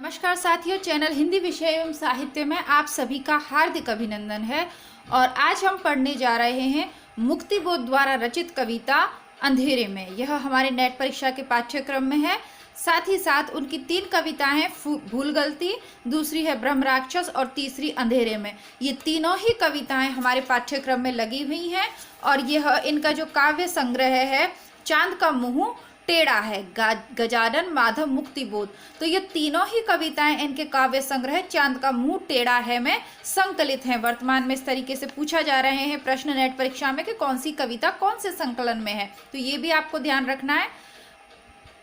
नमस्कार साथियों, चैनल हिंदी विषय एवं साहित्य में आप सभी का हार्दिक अभिनंदन है। और आज हम पढ़ने जा रहे हैं मुक्तिबोध द्वारा रचित कविता अंधेरे में। यह हमारे नेट परीक्षा के पाठ्यक्रम में है। साथ ही साथ उनकी 3 कविताएं हैं, भूल गलती, दूसरी है ब्रह्म राक्षस और तीसरी अंधेरे में। ये तीनों ही कविताएं हमारे पाठ्यक्रम में लगी हुई हैं। और यह इनका जो काव्य संग्रह है चांद का मुंह टेढ़ा है, गजानन माधव मुक्तिबोध। तो ये तीनों ही कविताएं इनके काव्य संग्रह चांद का मुंह टेढ़ा है में संकलित हैं। वर्तमान में इस तरीके से पूछा जा रहे हैं प्रश्न नेट परीक्षा में कि कौन सी कविता कौन से संकलन में है, तो ये भी आपको ध्यान रखना है।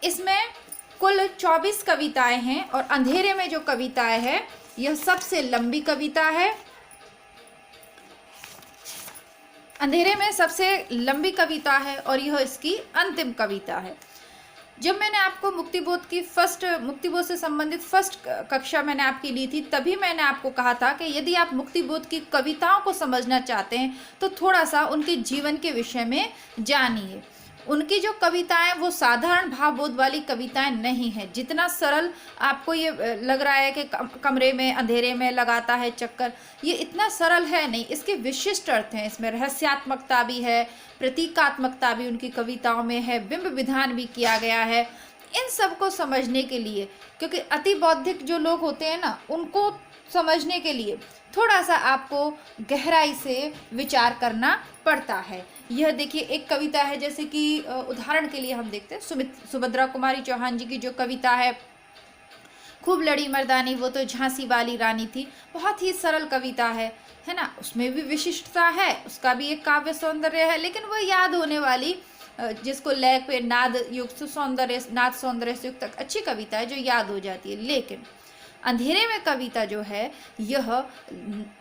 इसमें कुल 24 कविताएं हैं और अंधेरे में जो कविताएं है यह सबसे लंबी कविता है। अंधेरे में सबसे लंबी कविता है और यह इसकी अंतिम कविता है। जब मैंने आपको मुक्तिबोध से संबंधित फर्स्ट कक्षा मैंने आपकी ली थी, तभी मैंने आपको कहा था कि यदि आप मुक्तिबोध की कविताओं को समझना चाहते हैं तो थोड़ा सा उनके जीवन के विषय में जानिए। उनकी जो कविताएं वो साधारण भावबोध वाली कविताएं नहीं है। जितना सरल आपको ये लग रहा है कि कमरे में अंधेरे में लगाता है चक्कर, ये इतना सरल है नहीं। इसके विशिष्ट अर्थ हैं, इसमें रहस्यात्मकता भी है, प्रतीकात्मकता भी उनकी कविताओं में है, बिंब विधान भी किया गया है। इन सब को समझने के लिए, क्योंकि अति बौद्धिक जो लोग होते हैं ना, उनको समझने के लिए थोड़ा सा आपको गहराई से विचार करना पड़ता है। यह देखिए एक कविता है, जैसे कि उदाहरण के लिए हम देखते हैं सुभद्रा कुमारी चौहान जी की जो कविता है, खूब लड़ी मर्दानी वो तो झांसी वाली रानी थी। बहुत ही सरल कविता है ना। उसमें भी विशिष्टता है, उसका भी एक काव्य सौंदर्य है, लेकिन वह याद होने वाली, जिसको लय पे नाद युक्त नाद सौंदर्य से युक्त अच्छी कविता है जो याद हो जाती है। लेकिन अंधेरे में कविता जो है यह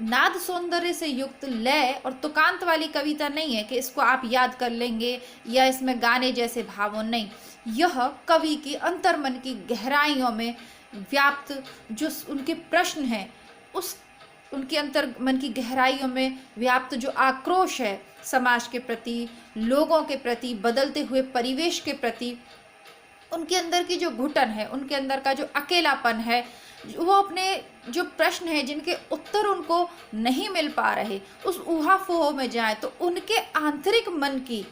नाद सौंदर्य से युक्त लय और तुकांत वाली कविता नहीं है कि इसको आप याद कर लेंगे या इसमें गाने जैसे भावों, नहीं। यह कवि की अंतर्मन की गहराइयों में व्याप्त जो उनके प्रश्न हैं, उस उनके अंतर्मन की गहराइयों में व्याप्त जो आक्रोश है समाज के प्रति, लोगों के प्रति, बदलते हुए परिवेश के प्रति, उनके अंदर की जो घुटन है, उनके अंदर का जो अकेलापन है, वो अपने जो प्रश्न है जिनके उत्तर उनको नहीं मिल पा रहे, उस ऊहापोह में जाए तो उनके आंतरिक मन की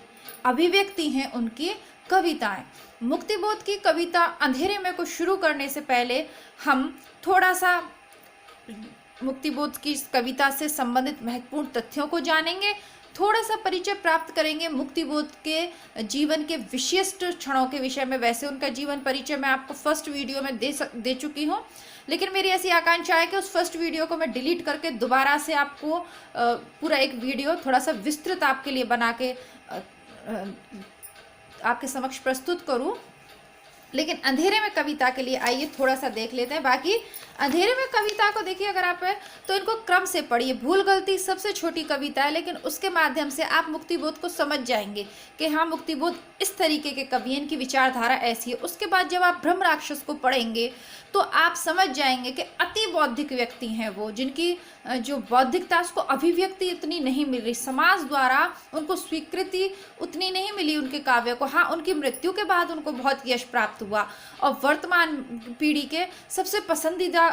अभिव्यक्ति हैं उनकी कविताएं। मुक्तिबोध की कविता अंधेरे में को शुरू करने से पहले हम थोड़ा सा मुक्तिबोध की कविता से संबंधित महत्वपूर्ण तथ्यों को जानेंगे, थोड़ा सा परिचय प्राप्त करेंगे मुक्तिबोध के जीवन के विशिष्ट क्षणों के विषय में। वैसे उनका जीवन परिचय मैं आपको फर्स्ट वीडियो में दे चुकी हूँ, लेकिन मेरी ऐसी आकांक्षा है कि उस फर्स्ट वीडियो को मैं डिलीट करके दोबारा से आपको पूरा एक वीडियो थोड़ा सा विस्तृत आपके लिए बना के आपके समक्ष प्रस्तुत करूँ। लेकिन अंधेरे में कविता के लिए आइए थोड़ा सा देख लेते हैं। बाकी अंधेरे में कविता को देखिए अगर आप तो इनको क्रम से पढ़िए। भूल गलती सबसे छोटी कविता है, लेकिन उसके माध्यम से आप मुक्तिबोध को समझ जाएंगे कि हाँ, मुक्तिबोध इस तरीके के कवि हैं, इनकी विचारधारा ऐसी है। उसके बाद जब आप ब्रह्म राक्षस को पढ़ेंगे तो आप समझ जाएंगे कि अति बौद्धिक व्यक्ति हैं वो, जिनकी जो बौद्धिकता उसको अभिव्यक्ति इतनी नहीं मिल रही, समाज द्वारा उनको स्वीकृति उतनी नहीं मिली उनके काव्य को। हाँ, उनकी मृत्यु के बाद उनको बहुत यश प्राप्त हुआ और वर्तमान पीढ़ी के सबसे पसंदीदा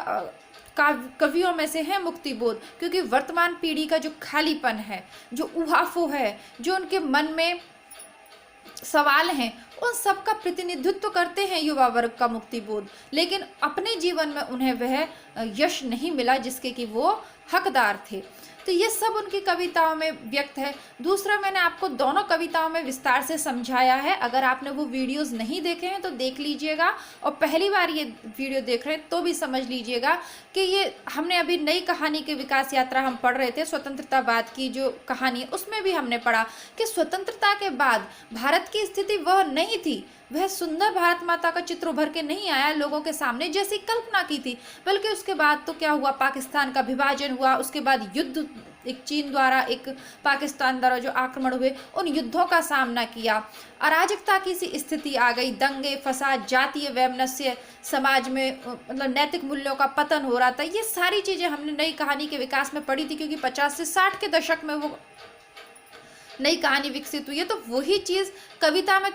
कवियों में से है मुक्तिबोध, क्योंकि वर्तमान पीढ़ी का जो खालीपन है, जो ऊहापोह है, जो उनके मन में सवाल हैं, उन सब का प्रतिनिधित्व करते हैं युवा वर्ग का मुक्तिबोध। लेकिन अपने जीवन में उन्हें वह यश नहीं मिला जिसके कि वो हकदार थे। तो ये सब उनकी कविताओं में व्यक्त है। दूसरा, मैंने आपको दोनों कविताओं में विस्तार से समझाया है। अगर आपने वो वीडियोस नहीं देखे हैं तो देख लीजिएगा, और पहली बार ये वीडियो देख रहे हैं तो भी समझ लीजिएगा कि ये हमने अभी नई कहानी के विकास यात्रा हम पढ़ रहे थे, स्वतंत्रता बाद की जो कहानी है उसमें भी हमने पढ़ा कि स्वतंत्रता के बाद भारत की स्थिति वह नहीं थी, वह सुंदर भारत माता का चित्र उभर के नहीं आया लोगों के सामने जैसी कल्पना की थी। बल्कि उसके बाद तो क्या हुआ, पाकिस्तान का विभाजन हुआ, उसके बाद युद्ध, एक चीन द्वारा, एक पाकिस्तान द्वारा जो आक्रमण हुए, उन युद्धों का सामना किया, अराजकता की सी स्थिति आ गई, दंगे फसाद, जातीय वैमनस्य, समाज में मतलब नैतिक मूल्यों का पतन हो रहा था। ये सारी चीज़ें हमने नई कहानी के विकास में पढ़ी थी, क्योंकि 50 से 60 के दशक में वो नई कहानी विकसित हुई है। तो वही चीज़ कविता में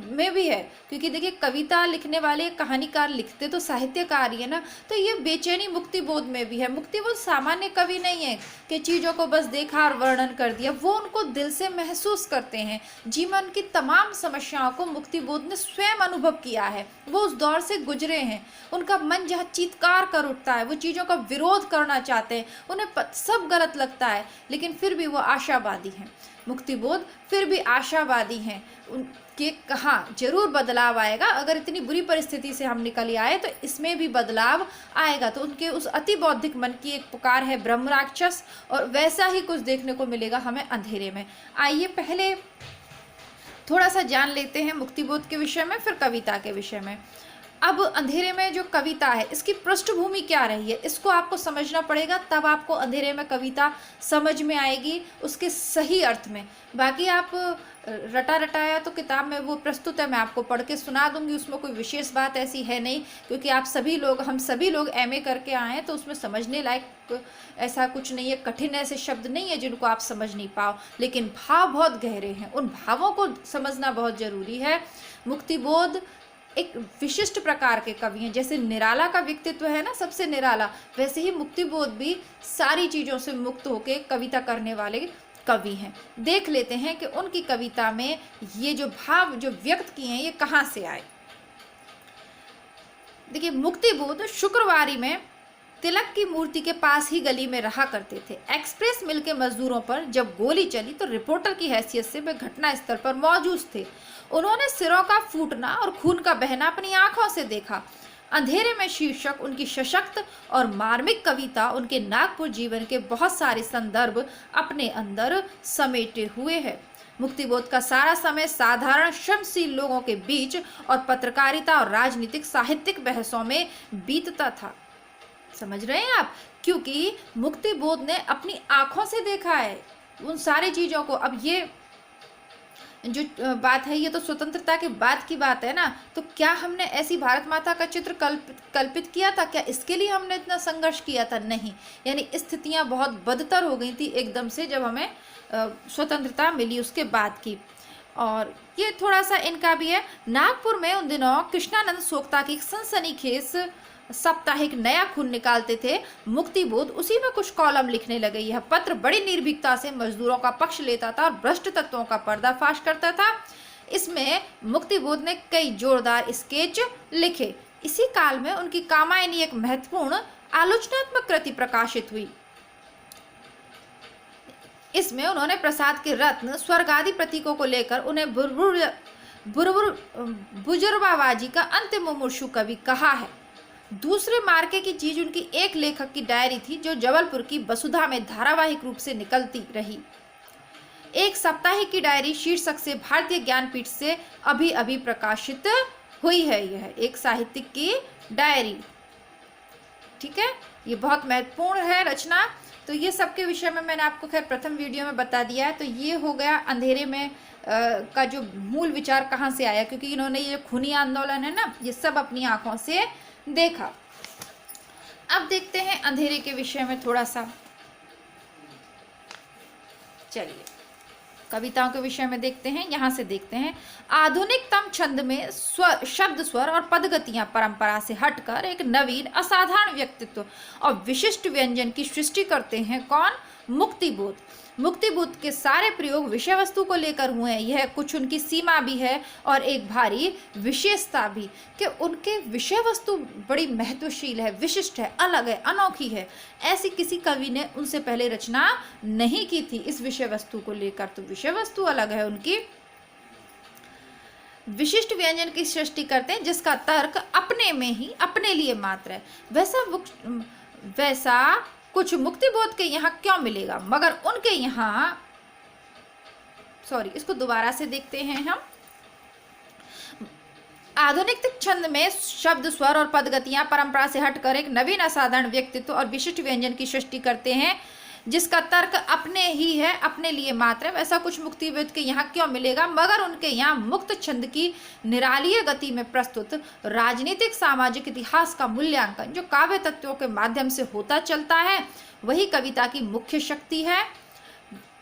में भी है, क्योंकि देखिए कविता लिखने वाले कहानीकार लिखते तो साहित्यकार ही है ना, तो ये बेचैनी मुक्तिबोध में भी है। मुक्तिबोध सामान्य कवि नहीं है कि चीज़ों को बस देखा और वर्णन कर दिया, वो उनको दिल से महसूस करते हैं। जीवन की तमाम समस्याओं को मुक्तिबोध ने स्वयं अनुभव किया है, वो उस दौर से गुजरे हैं। उनका मन जहाँ चीत्कार कर उठता है, वो चीज़ों का विरोध करना चाहते हैं, उन्हें सब गलत लगता है, लेकिन फिर भी वो आशावादी हैं। मुक्तिबोध फिर भी आशावादी हैं उनके, कहाँ जरूर बदलाव आएगा। अगर इतनी बुरी परिस्थिति से हम निकल आए तो इसमें भी बदलाव आएगा। तो उनके उस अति बौद्धिक मन की एक पुकार है ब्रह्म राक्षस, और वैसा ही कुछ देखने को मिलेगा हमें अंधेरे में। आइए पहले थोड़ा सा जान लेते हैं मुक्तिबोध के विषय में, फिर कविता के विषय में। अब अंधेरे में जो कविता है, इसकी पृष्ठभूमि क्या रही है, इसको आपको समझना पड़ेगा, तब आपको अंधेरे में कविता समझ में आएगी उसके सही अर्थ में। बाकी आप रटा रटाया तो किताब में वो प्रस्तुत है, मैं आपको पढ़ के सुना दूंगी, उसमें कोई विशेष बात ऐसी है नहीं, क्योंकि आप सभी लोग, हम सभी लोग एमए करके आए हैं, तो उसमें समझने लायक ऐसा कुछ नहीं है, कठिन ऐसे शब्द नहीं है जिनको आप समझ नहीं पाओ, लेकिन भाव बहुत गहरे हैं, उन भावों को समझना बहुत जरूरी है। मुक्तिबोध एक विशिष्ट प्रकार के कवि हैं। जैसे निराला का व्यक्तित्व है ना सबसे निराला, वैसे ही मुक्तिबोध भी सारी चीज़ों से मुक्त होके कविता करने वाले कवि हैं। देख लेते हैं कि उनकी कविता में ये जो भाव जो व्यक्त किए हैं ये कहाँ से आए। देखिए मुक्तिबोध शुक्रवारी में तिलक की मूर्ति के पास ही गली में रहा करते थे। एक्सप्रेस मिल के मजदूरों पर जब गोली चली तो रिपोर्टर की हैसियत से वे घटना स्थल पर मौजूद थे। उन्होंने सिरों का फूटना और खून का बहना अपनी आंखों से देखा। अंधेरे में शीर्षक उनकी सशक्त और मार्मिक कविता उनके नागपुर जीवन के बहुत सारे संदर्भ अपने अंदर समेटे हुए है। मुक्तिबोध का सारा समय साधारण श्रमशील लोगों के बीच और पत्रकारिता और राजनीतिक साहित्यिक बहसों में बीतता था। समझ रहे हैं आप, क्योंकि मुक्तिबोध ने अपनी आंखों से देखा है उन सारी चीजों को। अब ये जो बात है ये तो स्वतंत्रता के बाद की बात है ना, तो क्या हमने ऐसी भारत माता का चित्र कल्पित किया था? क्या इसके लिए हमने इतना संघर्ष किया था? नहीं। यानी स्थितियां बहुत बदतर हो गई थी एकदम से जब हमें स्वतंत्रता मिली उसके बाद की। और ये थोड़ा सा इनका भी है। नागपुर में उन दिनों कृष्णानंद सोक्ता की सनसनीखेज साप्ताहिक नया खून निकालते थे। मुक्तिबोध उसी में कुछ कॉलम लिखने लगे। यह पत्र बड़ी निर्भीकता से मजदूरों का पक्ष लेता था और भ्रष्ट तत्वों का पर्दाफाश करता था। इसमें मुक्तिबोध ने कई जोरदार स्केच लिखे। इसी काल में उनकी कामायनी एक महत्वपूर्ण आलोचनात्मक कृति प्रकाशित हुई। इसमें उन्होंने प्रसाद के रत्न स्वर्ग आदि प्रतीकों को लेकर उन्हें बुजुर्गबाजी का अंतिम मुमूर्षु कवि कहा है। दूसरे मार्के की चीज उनकी एक लेखक की डायरी थी जो जबलपुर की वसुधा में धारावाहिक रूप से निकलती रही। एक साप्ताहिक की डायरी शीर्षक से भारतीय ज्ञानपीठ से अभी अभी प्रकाशित हुई है। यह एक साहित्यिक की डायरी, ठीक है, ये बहुत महत्वपूर्ण है रचना। तो ये सबके विषय में मैंने आपको खैर प्रथम वीडियो में बता दिया है। तो ये हो गया अंधेरे में का जो मूल विचार कहाँ से आया, क्योंकि इन्होंने ये खूनी आंदोलन है ना, ये सब अपनी आंखों से देखा। अब देखते हैं अंधेरे के विषय में थोड़ा सा। चलिए कविताओं के विषय में देखते हैं। यहाँ से देखते हैं, आधुनिकतम छंद में शब्द स्वर और पदगतियां परंपरा से हटकर एक नवीन असाधारण व्यक्तित्व और विशिष्ट व्यंजन की सृष्टि करते हैं। कौन? मुक्तिबोध। मुक्तिबोध के सारे प्रयोग विषय वस्तु को लेकर हुए हैं। यह कुछ उनकी सीमा भी है और एक भारी विशेषता भी कि उनके विषय वस्तु बड़ी महत्वशील है, विशिष्ट है, अलग है, अनोखी है। ऐसी किसी कवि ने उनसे पहले रचना नहीं की थी इस विषय वस्तु को लेकर। तो विषय वस्तु अलग है उनकी। विशिष्ट व्यंजन की सृष्टि करते हैं जिसका तर्क अपने में ही अपने लिए मात्र है। वैसा कुछ मुक्तिबोध के यहाँ क्यों मिलेगा, मगर उनके यहाँ, इसको दोबारा से देखते हैं हम। आधुनिक छंद में शब्द स्वर और पदगतियां परंपरा से हटकर एक नवीन असाधारण व्यक्तित्व और विशिष्ट व्यंजन की सृष्टि करते हैं जिसका तर्क अपने ही है, अपने लिए मात्र है। वैसा कुछ मुक्तिबोध के यहाँ क्यों मिलेगा, मगर उनके यहाँ मुक्त छंद की निरालीय गति में प्रस्तुत राजनीतिक सामाजिक इतिहास का मूल्यांकन जो काव्य तत्वों के माध्यम से होता चलता है, वही कविता की मुख्य शक्ति है।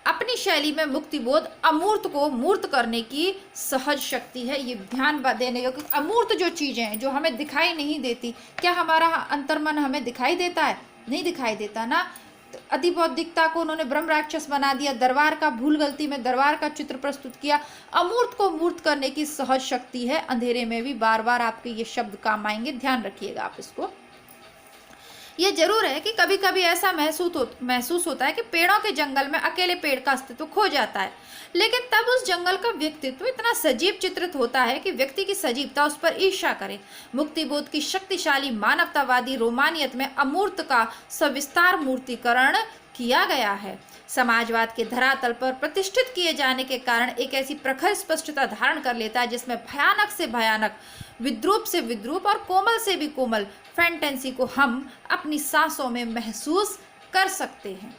अपनी शैली में मुक्तिबोध अमूर्त को मूर्त करने की सहज शक्ति है। ये ध्यान देने योग्य, अमूर्त जो चीजें हैं जो हमें दिखाई नहीं देती, क्या हमारा अंतर्मन हमें दिखाई देता है? नहीं दिखाई देता ना। तो अति बौद्धिकता को उन्होंने ब्रह्म राक्षस बना दिया, दरबार का भूल गलती में दरबार का चित्र प्रस्तुत किया। अमूर्त को मूर्त करने की सहज शक्ति है। अंधेरे में भी बार बार आपके ये शब्द काम आएंगे, ध्यान रखिएगा आप इसको। ये जरूर है कि कभी कभी ऐसा महसूस होता है कि पेड़ों के जंगल में अकेले पेड़ का अस्तित्व खो जाता है, लेकिन तब उस जंगल का व्यक्तित्व इतना सजीव चित्रित होता है कि व्यक्ति की सजीवता उस पर ईर्ष्या करे। मुक्तिबोध की शक्तिशाली मानवतावादी रोमानियत में अमूर्त का सविस्तार मूर्तिकरण किया गया है। समाजवाद के धरातल पर प्रतिष्ठित किए जाने के कारण एक ऐसी प्रखर स्पष्टता धारण कर लेता है जिसमें भयानक से भयानक, विद्रूप से विद्रूप और कोमल से भी कोमल फैंटेसी को हम अपनी सांसों में महसूस कर सकते हैं।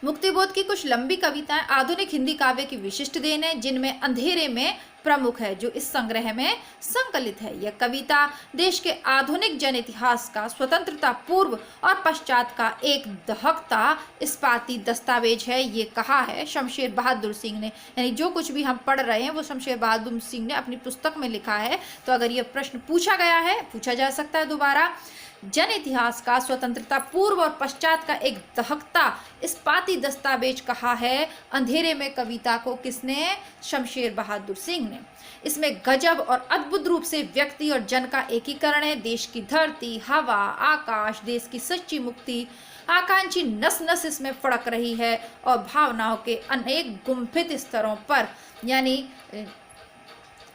मुक्तिबोध की कुछ लंबी कविताएं आधुनिक हिंदी काव्य की विशिष्ट देन है, जिनमें अंधेरे में प्रमुख है, जो इस संग्रह में संकलित है। यह कविता देश के आधुनिक जन इतिहास का स्वतंत्रता पूर्व और पश्चात का एक दहकता इस्पाती दस्तावेज है। ये कहा है शमशेर बहादुर सिंह ने, यानी जो कुछ भी हम पढ़ रहे हैं वो शमशेर बहादुर सिंह ने अपनी पुस्तक में लिखा है। तो अगर यह प्रश्न पूछा गया है, पूछा जा सकता है दोबारा, जन इतिहास का स्वतंत्रता पूर्व और पश्चात का एक दहकता इस्पाती दस्तावेज कहा है अंधेरे में कविता को किसने? शमशेर बहादुर सिंह ने। इसमें गजब और अद्भुत रूप से व्यक्ति और जन का एकीकरण है। देश की धरती, हवा, आकाश, देश की सच्ची मुक्ति, आकांक्षी नस नस इसमें फड़क रही है और भावनाओं के अनेक गुम्फित स्तरों पर, यानी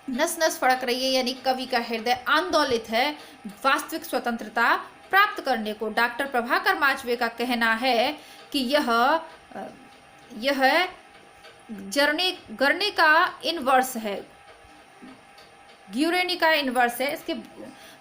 नस नस फड़क रही है, यानी कवि का हृदय आंदोलित है वास्तविक स्वतंत्रता प्राप्त करने को। डॉक्टर प्रभाकर माचवे का कहना है कि यह गरनी का इनवर्स है, ग्यूरेनी का इनवर्स है। इसके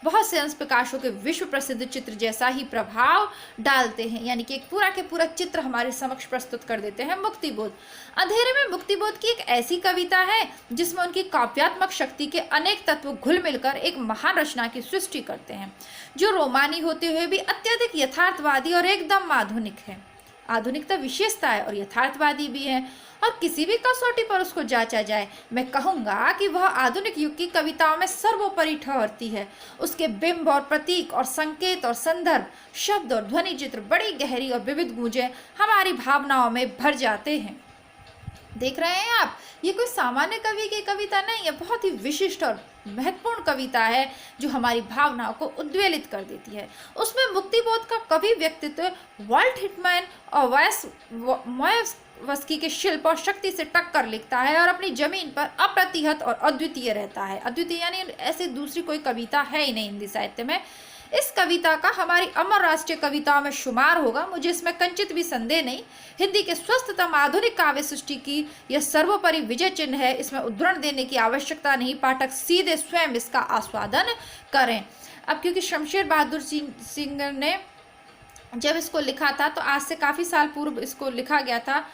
बहुत से अंश प्रकाशों के विश्व प्रसिद्ध चित्र जैसा ही प्रभाव डालते हैं, यानी कि एक पूरा के पूरा चित्र हमारे समक्ष प्रस्तुत कर देते हैं मुक्तिबोध। अंधेरे में मुक्तिबोध की एक ऐसी कविता है जिसमें उनकी काव्यात्मक शक्ति के अनेक तत्व घुल मिलकर एक महान रचना की सृष्टि करते हैं, जो रोमानी होते हुए भी अत्यधिक यथार्थवादी और एकदम आधुनिक है। आधुनिकता विशेषता है और यथार्थवादी भी है, और किसी भी कसौटी पर उसको जांचा जाए, मैं कहूँगा कि वह आधुनिक युग की कविताओं में सर्वोपरि ठहरती है। उसके बिंब और प्रतीक और संकेत और संदर्भ, शब्द और ध्वनि चित्र बड़ी गहरी और विविध गूंजें हमारी भावनाओं में भर जाते हैं। देख रहे हैं आप, ये कोई सामान्य कवि की कविता नहीं है, बहुत ही विशिष्ट और महत्वपूर्ण कविता है जो हमारी भावनाओं को उद्वेलित कर देती है। उसमें मुक्तिबोध का कवि व्यक्तित्व वाल्ट हिटमैन और वायस्की के शिल्प और शक्ति से टक्कर लिखता है और अपनी जमीन पर अप्रतिहत और अद्वितीय रहता है। अद्वितीय यानी ऐसी दूसरी कोई कविता है ही नहीं हिंदी साहित्य में। इस कविता का हमारी अमर राष्ट्रीय कविताओं में शुमार होगा, मुझे इसमें कंचित भी संदेह नहीं। हिंदी के स्वस्थतम आधुनिक काव्य सृष्टि की यह सर्वोपरि विजय चिन्ह है। इसमें उद्धरण देने की आवश्यकता नहीं, पाठक सीधे स्वयं इसका आस्वादन करें। अब क्योंकि शमशेर बहादुर सिंह ने जब इसको लिखा था तो आज से काफ़ी साल पूर्व इसको लिखा गया था,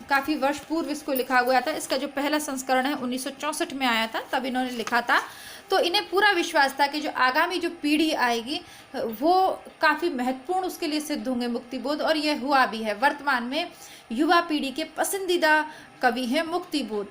काफ़ी वर्ष पूर्व इसको लिखा हुआ था। इसका जो पहला संस्करण है 1964 में आया था, तब इन्होंने लिखा था। तो इन्हें पूरा विश्वास था कि जो आगामी जो पीढ़ी आएगी वो काफ़ी महत्वपूर्ण उसके लिए सिद्ध होंगे मुक्तिबोध, और यह हुआ भी है। वर्तमान में युवा पीढ़ी के पसंदीदा कवि हैं मुक्तिबोध।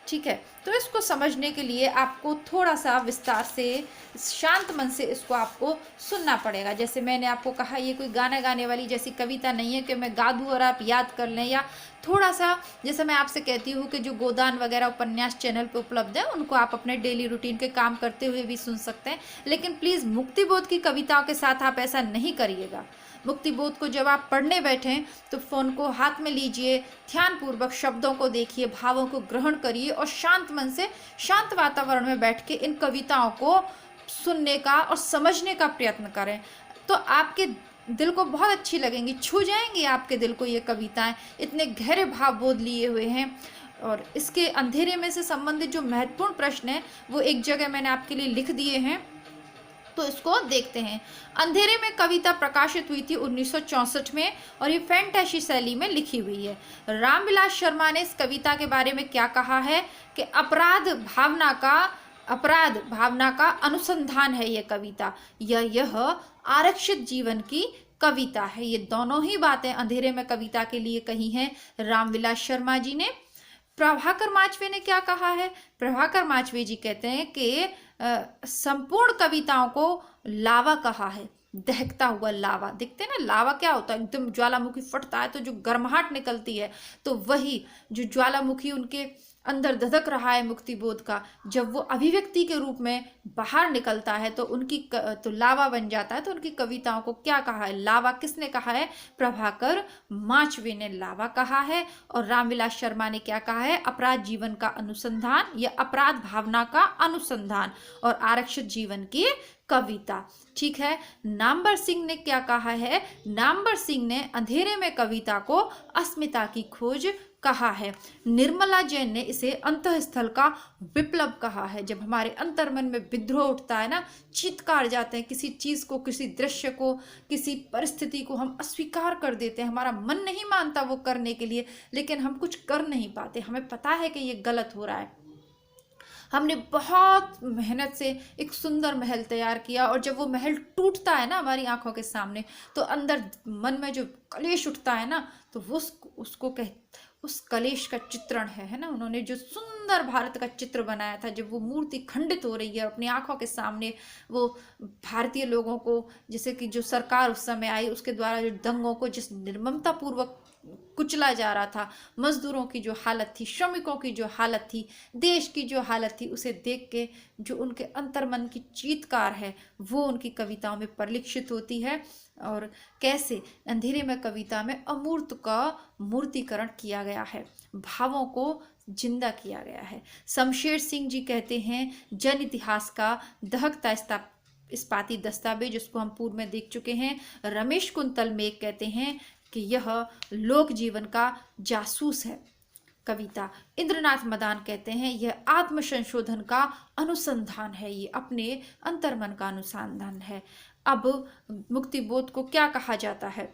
ठीक है, तो इसको समझने के लिए आपको थोड़ा सा विस्तार से शांत मन से इसको आपको सुनना पड़ेगा। जैसे मैंने आपको कहा, ये कोई गाना गाने वाली जैसी कविता नहीं है कि मैं गा दूँ और आप याद कर लें, या थोड़ा सा जैसे मैं आपसे कहती हूँ कि जो गोदान वगैरह उपन्यास चैनल पे उपलब्ध है उनको आप अपने डेली रूटीन के काम करते हुए भी सुन सकते हैं। लेकिन प्लीज़ मुक्तिबोध की कविताओं के साथ आप ऐसा नहीं करिएगा। मुक्तिबोध को जब आप पढ़ने बैठें तो फ़ोन को हाथ में लीजिए, ध्यानपूर्वक शब्दों को देखिए, भावों को ग्रहण करिए और शांत मन से शांत वातावरण में बैठ के इन कविताओं को सुनने का और समझने का प्रयत्न करें। तो आपके दिल को बहुत अच्छी लगेंगी, छू जाएंगी आपके दिल को ये कविताएं, इतने गहरे भाव बोध लिए हुए हैं। और इसके अंधेरे में से संबंधित जो महत्वपूर्ण प्रश्न हैं वो एक जगह मैंने आपके लिए लिख दिए हैं, तो इसको देखते हैं। अंधेरे में कविता प्रकाशित हुई थी 1964 में और ये फैंटेसी शैली में लिखी हुई है। रामविलास शर्मा ने इस कविता के बारे में क्या कहा है कि अपराध भावना का अनुसंधान है ये कविता। यह आरक्षित जीवन की कविता है। ये दोनों ही बातें अंधेरे में कविता के लिए कही हैं रामविलास शर्मा जी ने। प्रभाकर माचवे ने क्या कहा है? प्रभाकर माचवे जी कहते हैं कि संपूर्ण कविताओं को लावा कहा है, दहकता हुआ लावा। देखते हैं ना लावा क्या होता है, एकदम ज्वालामुखी फटता है तो जो गर्माहट निकलती है, तो वही जो ज्वालामुखी उनके अंदर धधक रहा है मुक्ति बोध का, जब वो अभिव्यक्ति के रूप में बाहर निकलता है तो उनकी तो लावा बन जाता है। तो उनकी कविताओं को क्या कहा है? लावा। किसने कहा है? प्रभाकर माचवे ने लावा कहा है। और रामविलास शर्मा ने क्या कहा है? अपराध जीवन का अनुसंधान या अपराध भावना का अनुसंधान और आरक्षित जीवन की कविता। ठीक है। नामवर सिंह ने क्या कहा है? नामवर सिंह ने अंधेरे में कविता को अस्मिता की खोज कहा है। निर्मला जैन ने इसे अंतःस्थल का विप्लव कहा है। जब हमारे अंतर्मन में विद्रोह उठता है ना, चीत्कार जाते हैं, किसी चीज को, किसी दृश्य को, किसी परिस्थिति को हम अस्वीकार कर देते हैं, हमारा मन नहीं मानता वो करने के लिए, लेकिन हम कुछ कर नहीं पाते, हमें पता है कि ये गलत हो रहा है। हमने बहुत मेहनत से एक सुंदर महल तैयार किया और जब वो महल टूटता है ना हमारी आंखों के सामने, तो अंदर मन में जो कलेश उठता है ना, तो वो उसको उस कलेश का चित्रण है ना। उन्होंने जो सुंदर भारत का चित्र बनाया था, जब वो मूर्ति खंडित हो रही है अपनी आंखों के सामने, वो भारतीय लोगों को, जैसे कि जो सरकार उस समय आई उसके द्वारा जो दंगों को जिस निर्ममता पूर्वक कुचला जा रहा था, मजदूरों की जो हालत थी, श्रमिकों की जो हालत थी, देश की जो हालत थी, उसे देख के जो उनके अंतर्मन की चीत्कार है वो उनकी कविताओं में परिलक्षित होती है। और कैसे अंधेरे में कविता में अमूर्त का मूर्तिकरण किया गया है, भावों को जिंदा किया गया है। शमशेर सिंह जी कहते हैं जन इतिहास का दहकता इस्पाती दस्तावेज, जिसको हम पूर्व में देख चुके हैं। रमेश कुंतल मेघ कहते हैं कि यह लोक जीवन का जासूस है कविता। इंद्रनाथ मदान कहते हैं यह आत्म संशोधन का अनुसंधान है, ये अपने अंतर्मन का अनुसंधान है। अब मुक्ति बोध को क्या कहा जाता है?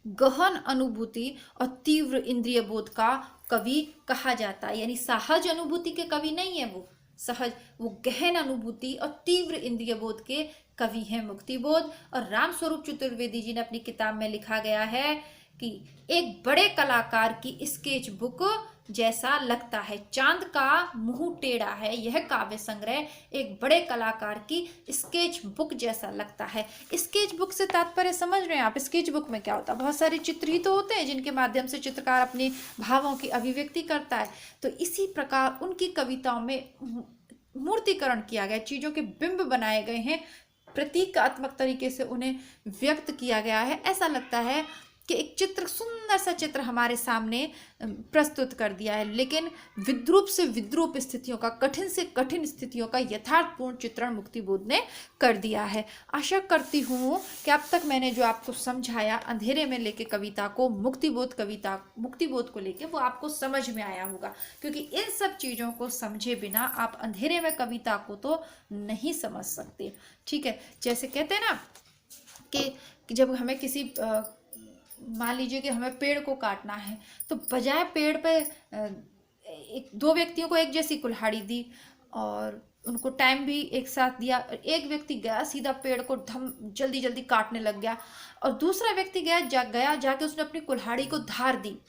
गहन अनुभूति और तीव्र इंद्रिय बोध का कवि कहा जाता है। यानी सहज अनुभूति के कवि नहीं है वो, सहज, वो गहन अनुभूति और तीव्र इंद्रिय बोध के कवि हैं मुक्ति बोध। और रामस्वरूप चतुर्वेदी जी ने अपनी किताब में लिखा गया है कि एक बड़े कलाकार की स्केच बुक जैसा लगता है, चांद का मुंह टेढ़ा है, यह काव्य संग्रह एक बड़े कलाकार की स्केच बुक जैसा लगता है। स्केच बुक से तात्पर्य समझ रहे हैं आप? स्केच बुक में क्या होता है? बहुत सारे चित्र ही तो होते हैं जिनके माध्यम से चित्रकार अपने भावों की अभिव्यक्ति करता है। तो इसी प्रकार उनकी कविताओं में मूर्तिकरण किया गया, चीजों के बिंब बनाए गए हैं, प्रतीकात्मक तरीके से उन्हें व्यक्त किया गया है। ऐसा लगता है कि एक चित्र, सुंदर सा चित्र हमारे सामने प्रस्तुत कर दिया है, लेकिन विद्रूप से विद्रूप स्थितियों का, कठिन से कठिन स्थितियों का यथार्थपूर्ण चित्रण मुक्ति बोध ने कर दिया है। आशा करती हूँ कि अब तक मैंने जो आपको समझाया अंधेरे में लेके कविता को, मुक्ति बोध को लेके, वो आपको समझ में आया होगा, क्योंकि इन सब चीज़ों को समझे बिना आप अंधेरे में कविता को तो नहीं समझ सकते। ठीक है। जैसे कहते हैं ना कि जब हमें किसी मान लीजिए कि हमें पेड़ को काटना है, तो बजाय पेड़ पे दो व्यक्तियों को एक जैसी कुल्हाड़ी दी और उनको टाइम भी एक साथ दिया, एक व्यक्ति गया सीधा पेड़ को जल्दी जल्दी काटने लग गया, और दूसरा व्यक्ति गया जाके उसने अपनी कुल्हाड़ी को धार दी,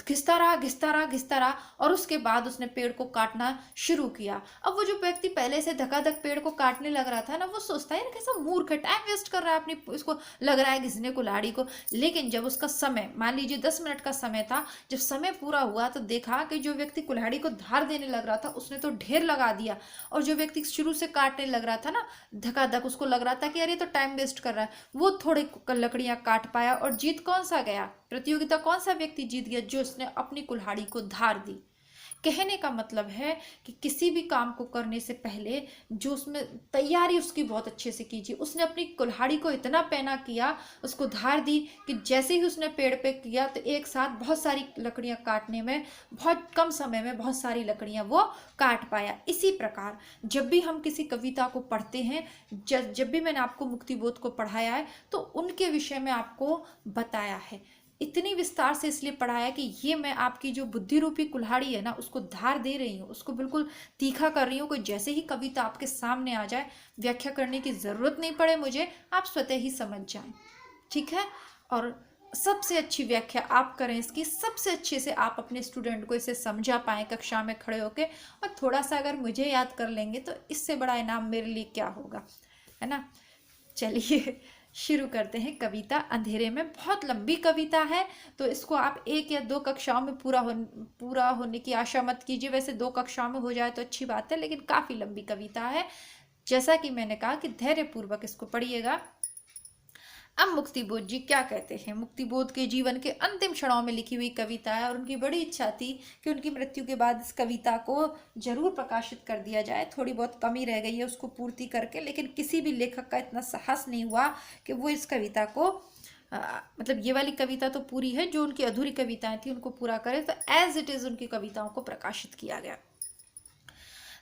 घिसता रहा और उसके बाद उसने पेड़ को काटना शुरू किया। अब वो जो व्यक्ति पहले से धकाधक पेड़ को काटने लग रहा था ना, वो सोचता है यार कैसा मूर्ख है, टाइम वेस्ट कर रहा है अपनी, इसको लग रहा है घिसने कुल्हाड़ी को। लेकिन जब उसका समय, मान लीजिए 10 मिनट का समय था, जब समय पूरा हुआ तो देखा कि जो व्यक्ति कुल्हाड़ी को धार देने लग रहा था उसने तो ढेर लगा दिया, और जो व्यक्ति शुरू से काटने लग रहा था ना धकाधक, उसको लग रहा था कि यार ये तो टाइम वेस्ट कर रहा है, वो थोड़ी लकड़ियां काट पाया। और जीत कौन सा गया? प्रतियोगिता कौन सा व्यक्ति जीत गया? जो उसने अपनी कुल्हाड़ी को धार दी। कहने का मतलब है कि किसी भी काम को करने से पहले जो उसमें तैयारी उसकी बहुत अच्छे से कीजिए। उसने अपनी कुल्हाड़ी को इतना पैना किया, उसको धार दी कि जैसे ही उसने पेड़ पे किया तो एक साथ बहुत सारी लकड़ियां काटने में, बहुत कम समय में बहुत सारी लकड़ियां वो काट पाया। इसी प्रकार जब भी हम किसी कविता को पढ़ते हैं, जब भी मैंने आपको मुक्ति बोध को पढ़ाया है तो उनके विषय में आपको बताया है, इतनी विस्तार से इसलिए पढ़ाया कि ये मैं आपकी जो बुद्धि रूपी कुल्हाड़ी है ना, उसको धार दे रही हूँ, उसको बिल्कुल तीखा कर रही हूँ। कोई जैसे ही कविता आपके सामने आ जाए, व्याख्या करने की ज़रूरत नहीं पड़े मुझे, आप स्वतः ही समझ जाएं। ठीक है। और सबसे अच्छी व्याख्या आप करें इसकी, सबसे अच्छे से आप अपने स्टूडेंट को इसे समझा पाएं कक्षा में खड़े होके, और थोड़ा सा अगर मुझे याद कर लेंगे तो इससे बड़ा इनाम मेरे लिए क्या होगा, है ना। चलिए शुरू करते हैं। कविता अंधेरे में बहुत लंबी कविता है, तो इसको आप 1 या 2 कक्षाओं में पूरा होने की आशा मत कीजिए। वैसे 2 कक्षाओं में हो जाए तो अच्छी बात है, लेकिन काफ़ी लंबी कविता है। जैसा कि मैंने कहा कि धैर्यपूर्वक इसको पढ़िएगा। अब मुक्तिबोध जी क्या कहते हैं। मुक्तिबोध के जीवन के अंतिम क्षणों में लिखी हुई कविता है, और उनकी बड़ी इच्छा थी कि उनकी मृत्यु के बाद इस कविता को जरूर प्रकाशित कर दिया जाए। थोड़ी बहुत कमी रह गई है उसको पूर्ति करके, लेकिन किसी भी लेखक का इतना साहस नहीं हुआ कि वो इस कविता को मतलब ये वाली कविता तो पूरी है, जो उनकी अधूरी कविताएं थी उनको पूरा करे। तो एज इट इज उनकी कविताओं को प्रकाशित किया गया।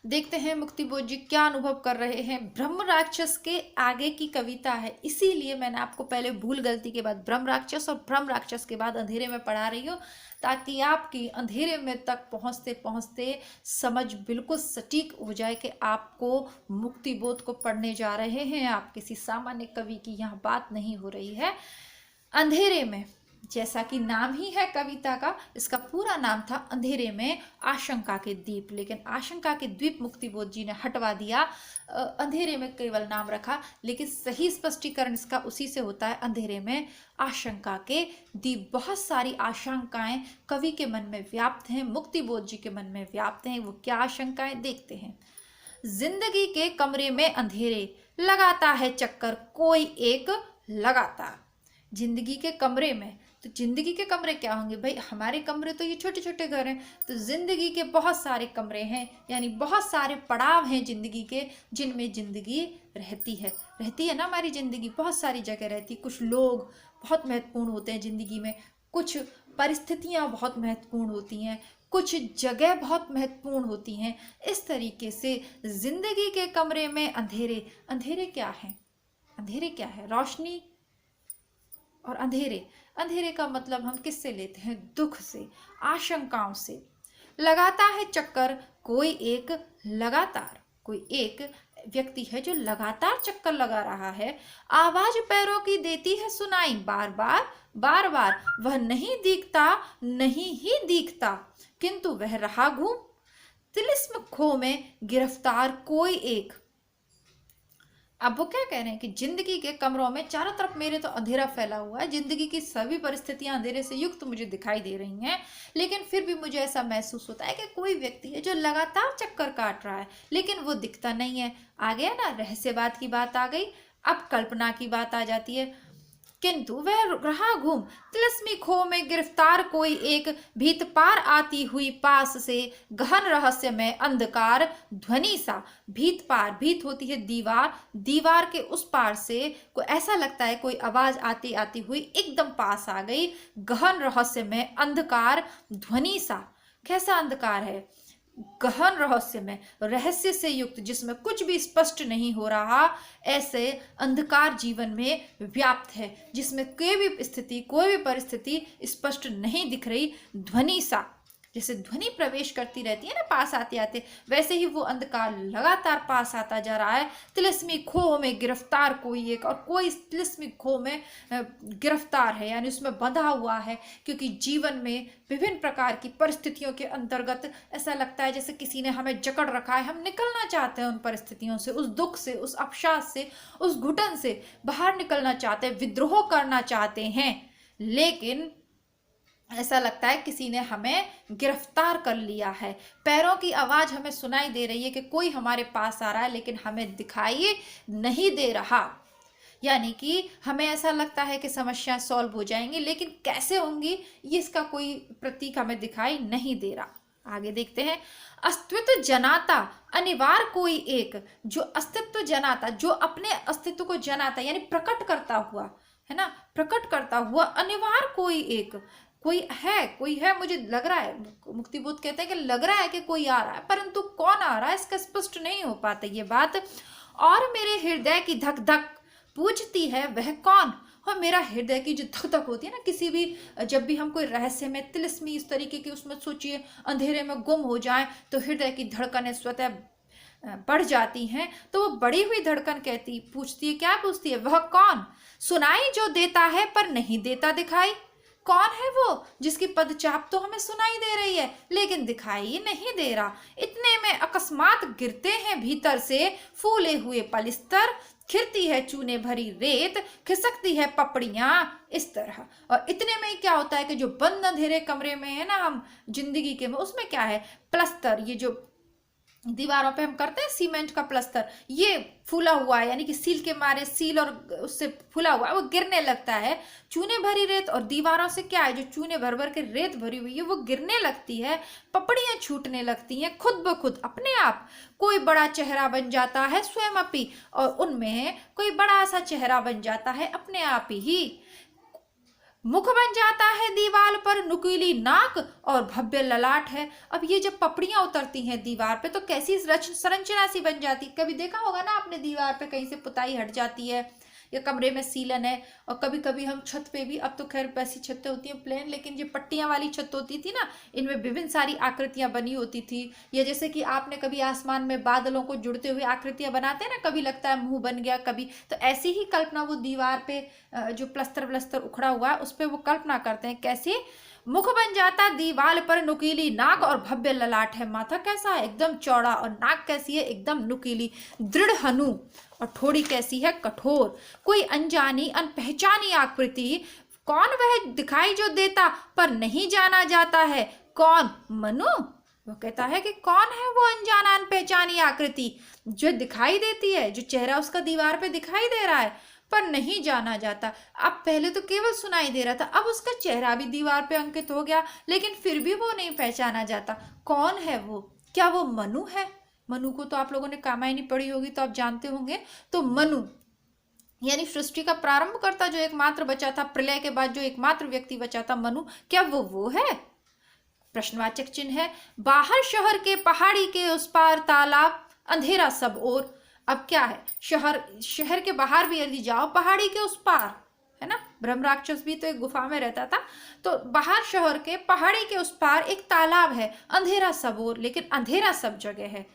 देखते हैं मुक्तिबोध जी क्या अनुभव कर रहे हैं। ब्रह्म राक्षस के आगे की कविता है, इसीलिए मैंने आपको पहले भूल गलती के बाद ब्रह्म राक्षस और ब्रह्म राक्षस के बाद अंधेरे में पढ़ा रही हूँ, ताकि आपकी अंधेरे में तक पहुँचते पहुँचते समझ बिल्कुल सटीक हो जाए कि आपको मुक्तिबोध को पढ़ने जा रहे हैं। आप किसी सामान्य कवि की यहाँ बात नहीं हो रही है। अंधेरे में, जैसा कि नाम ही है कविता का, इसका पूरा नाम था अंधेरे में आशंका के द्वीप, लेकिन आशंका के द्वीप मुक्तिबोध जी ने हटवा दिया, अंधेरे में केवल नाम रखा, लेकिन सही स्पष्टीकरण इसका उसी से होता है, अंधेरे में आशंका के द्वीप। बहुत सारी आशंकाएं कवि के मन में व्याप्त हैं, मुक्तिबोध जी के मन में व्याप्त हैं। वो क्या आशंकाएं देखते हैं। जिंदगी के कमरे में अंधेरे, लगाता है चक्कर कोई एक लगातार। जिंदगी के कमरे में, तो जिंदगी के कमरे क्या होंगे भाई, हमारे कमरे तो ये छोटे छोटे घर हैं, तो जिंदगी के बहुत सारे कमरे हैं, यानी बहुत सारे पड़ाव हैं जिंदगी के, जिनमें जिंदगी रहती है ना। हमारी जिंदगी बहुत सारी जगह रहती है। कुछ लोग बहुत महत्वपूर्ण होते हैं जिंदगी में, कुछ परिस्थितियां बहुत महत्वपूर्ण होती हैं, कुछ जगह बहुत महत्वपूर्ण होती हैं। इस तरीके से जिंदगी के कमरे में अंधेरे। अंधेरे क्या है, अंधेरे क्या है, रोशनी और अंधेरे का मतलब हम किससे लेते हैं, दुख से, आशंकाओं से। लगाता है चक्कर कोई एक लगातार, कोई एक व्यक्ति है जो लगातार चक्कर लगा रहा है। आवाज पैरों की देती है सुनाई बार बार, वह नहीं दिखता, नहीं ही दिखता, किंतु वह रहा घूम, तिलिस्म खो में गिरफ्तार कोई एक। अब वो क्या कह रहे हैं कि जिंदगी के कमरों में चारों तरफ मेरे तो अंधेरा फैला हुआ है, जिंदगी की सभी परिस्थितियां अंधेरे से युक्त मुझे दिखाई दे रही हैं, लेकिन फिर भी मुझे ऐसा महसूस होता है कि कोई व्यक्ति है जो लगातार चक्कर काट रहा है, लेकिन वो दिखता नहीं है। आ गया ना, रहस्यवाद की बात आ गई। अब कल्पना की बात आ जाती है। किंतु वह रहा घूम, तिलिस्मी खो में गिरफ्तार कोई एक, भीत पार आती हुई पास से, गहन रहस्य में अंधकार ध्वनि सा। भीत पार, भीत होती है दीवार, दीवार के उस पार से को ऐसा लगता है कोई आवाज आती आती हुई एकदम पास आ गई। गहन रहस्य में अंधकार ध्वनि सा। कैसा अंधकार है, गहन रहस्य में, रहस्य से युक्त, जिसमें कुछ भी स्पष्ट नहीं हो रहा, ऐसे अंधकार जीवन में व्याप्त है, जिसमें कोई भी स्थिति, कोई भी परिस्थिति स्पष्ट नहीं दिख रही। ध्वनि सा, जैसे ध्वनि प्रवेश करती रहती है ना पास आते आते, वैसे ही वो अंधकार लगातार पास आता जा रहा है। तिलिस्मी खो में गिरफ्तार कोई एक, और कोई तिलिस्मी खो में गिरफ्तार है, यानी उसमें बंधा हुआ है, क्योंकि जीवन में विभिन्न प्रकार की परिस्थितियों के अंतर्गत ऐसा लगता है जैसे किसी ने हमें जकड़ रखा है। हम निकलना चाहते हैं उन परिस्थितियों से, उस दुख से, उस अवसाद से, उस घुटन से बाहर निकलना चाहते हैं, विद्रोह करना चाहते हैं, लेकिन ऐसा लगता है किसी ने हमें गिरफ्तार कर लिया है। पैरों की आवाज हमें सुनाई दे रही है कि कोई हमारे पास आ रहा है, लेकिन हमें दिखाई नहीं दे रहा। यानी कि हमें ऐसा लगता है कि समस्याएं सॉल्व हो जाएंगी, लेकिन कैसे होंगी ये इसका कोई प्रतीक हमें दिखाई नहीं दे रहा। आगे देखते हैं। अस्तित्व जनाता अनिवार्य कोई एक, जो अस्तित्व जनाता, जो अपने अस्तित्व को जनाता यानी प्रकट करता हुआ, है ना, प्रकट करता हुआ, अनिवार्य कोई एक, कोई है, मुझे लग रहा है। मुक्तिबोध कहते हैं कि लग रहा है कि कोई आ रहा है, परंतु कौन आ रहा है इसका स्पष्ट नहीं हो पाता ये बात। और मेरे हृदय की धक धक पूछती है वह कौन। और मेरा हृदय की जो धक धक होती है ना, किसी भी, जब भी हम कोई रहस्य में, तिलिस्मी इस तरीके की, उसमें सोचिए अंधेरे में गुम हो जाए, तो हृदय की धड़कनें स्वतः बढ़ जाती हैं तो वो बढ़ी हुई धड़कन पूछती है, क्या पूछती है? वह कौन सुनाई जो देता है पर नहीं देता दिखाई? कौन है वो जिसकी पदचाप तो हमें सुनाई दे रही है लेकिन दिखाई नहीं दे रहा? इतने में अकस्मात गिरते हैं भीतर से फूले हुए पलिस्तर, खिरती है चूने भरी रेत, खिसकती है पपड़ियां इस तरह। और इतने में क्या होता है कि जो बंद अंधेरे कमरे में है ना हम जिंदगी के में, उसमें क्या है? प्लस्तर, ये जो दीवारों पे हम करते हैं सीमेंट का प्लस्तर, ये फूला हुआ है, यानी कि सील के मारे, सील और उससे फूला हुआ है, वो गिरने लगता है। चूने भरी रेत, और दीवारों से क्या है, जो चूने भर भर के रेत भरी हुई है वो गिरने लगती है, पपड़ियां छूटने लगती हैं खुद ब खुद अपने आप। कोई बड़ा चेहरा बन जाता है स्वयं अपी, और उनमें कोई बड़ा सा चेहरा बन जाता है अपने आप ही। मुख बन जाता है दीवार पर नुकीली नाक और भव्य ललाट है। अब ये जब पपड़ियां उतरती हैं दीवार पे तो कैसी संरचना सी बन जाती। कभी देखा होगा ना आपने, दीवार पे कहीं से पुताई हट जाती है या कमरे में सीलन है, और कभी कभी हम छत पे भी, अब तो खैर वैसी छतें होती हैं प्लेन, लेकिन जो पट्टियां वाली छत होती थी ना, इनमें विभिन्न सारी आकृतियां बनी होती थी। या जैसे कि आपने कभी आसमान में बादलों को जुड़ते हुए आकृतियां बनाते हैं ना, कभी लगता है मुंह बन गया, कभी तो ऐसी ही कल्पना वो दीवार पे जो प्लस्तर व्लस्तर उखड़ा हुआ है उस पर वो कल्पना करते हैं। कैसे? मुख बन जाता दीवाल पर नुकीली नाक और भव्य ललाट है। माथा कैसा है? एकदम चौड़ा, और नाक कैसी है? एकदम नुकीली, दृढ़ हनु, और ठोड़ी कैसी है? कठोर। कोई अनजानी अनपहचानी आकृति, कौन वह दिखाई जो देता पर नहीं जाना जाता है? कौन? मनु। वो कहता है कि कौन है वो अनजाना अनपहचानी आकृति जो दिखाई देती है, जो चेहरा उसका दीवार पे दिखाई दे रहा है पर नहीं जाना जाता। अब पहले तो केवल सुनाई दे रहा था, अब उसका चेहरा भी दीवार पे अंकित हो गया, लेकिन फिर भी वो नहीं पहचाना जाता। कौन है वो? क्या वो मनु है? मनु को तो आप लोगों ने कामायनी पढ़ी होगी तो आप जानते होंगे। तो मनु यानी सृष्टि का प्रारंभ करता जो एकमात्र बचा था, प्रलय के बाद जो एकमात्र व्यक्ति बचा था मनु, क्या वो है? प्रश्नवाचक चिन्ह है। बाहर शहर के पहाड़ी के उस पार तालाब, अंधेरा सब ओर। अब क्या है? शहर के बाहर भी यदि जाओ, पहाड़ी के उस पार, है ना, ब्रह्म राक्षस भी तो एक गुफा में रहता था, तो बाहर शहर के पहाड़ी के उस पार एक तालाब है, अंधेरा सब ओर, लेकिन अंधेरा सब जगह है।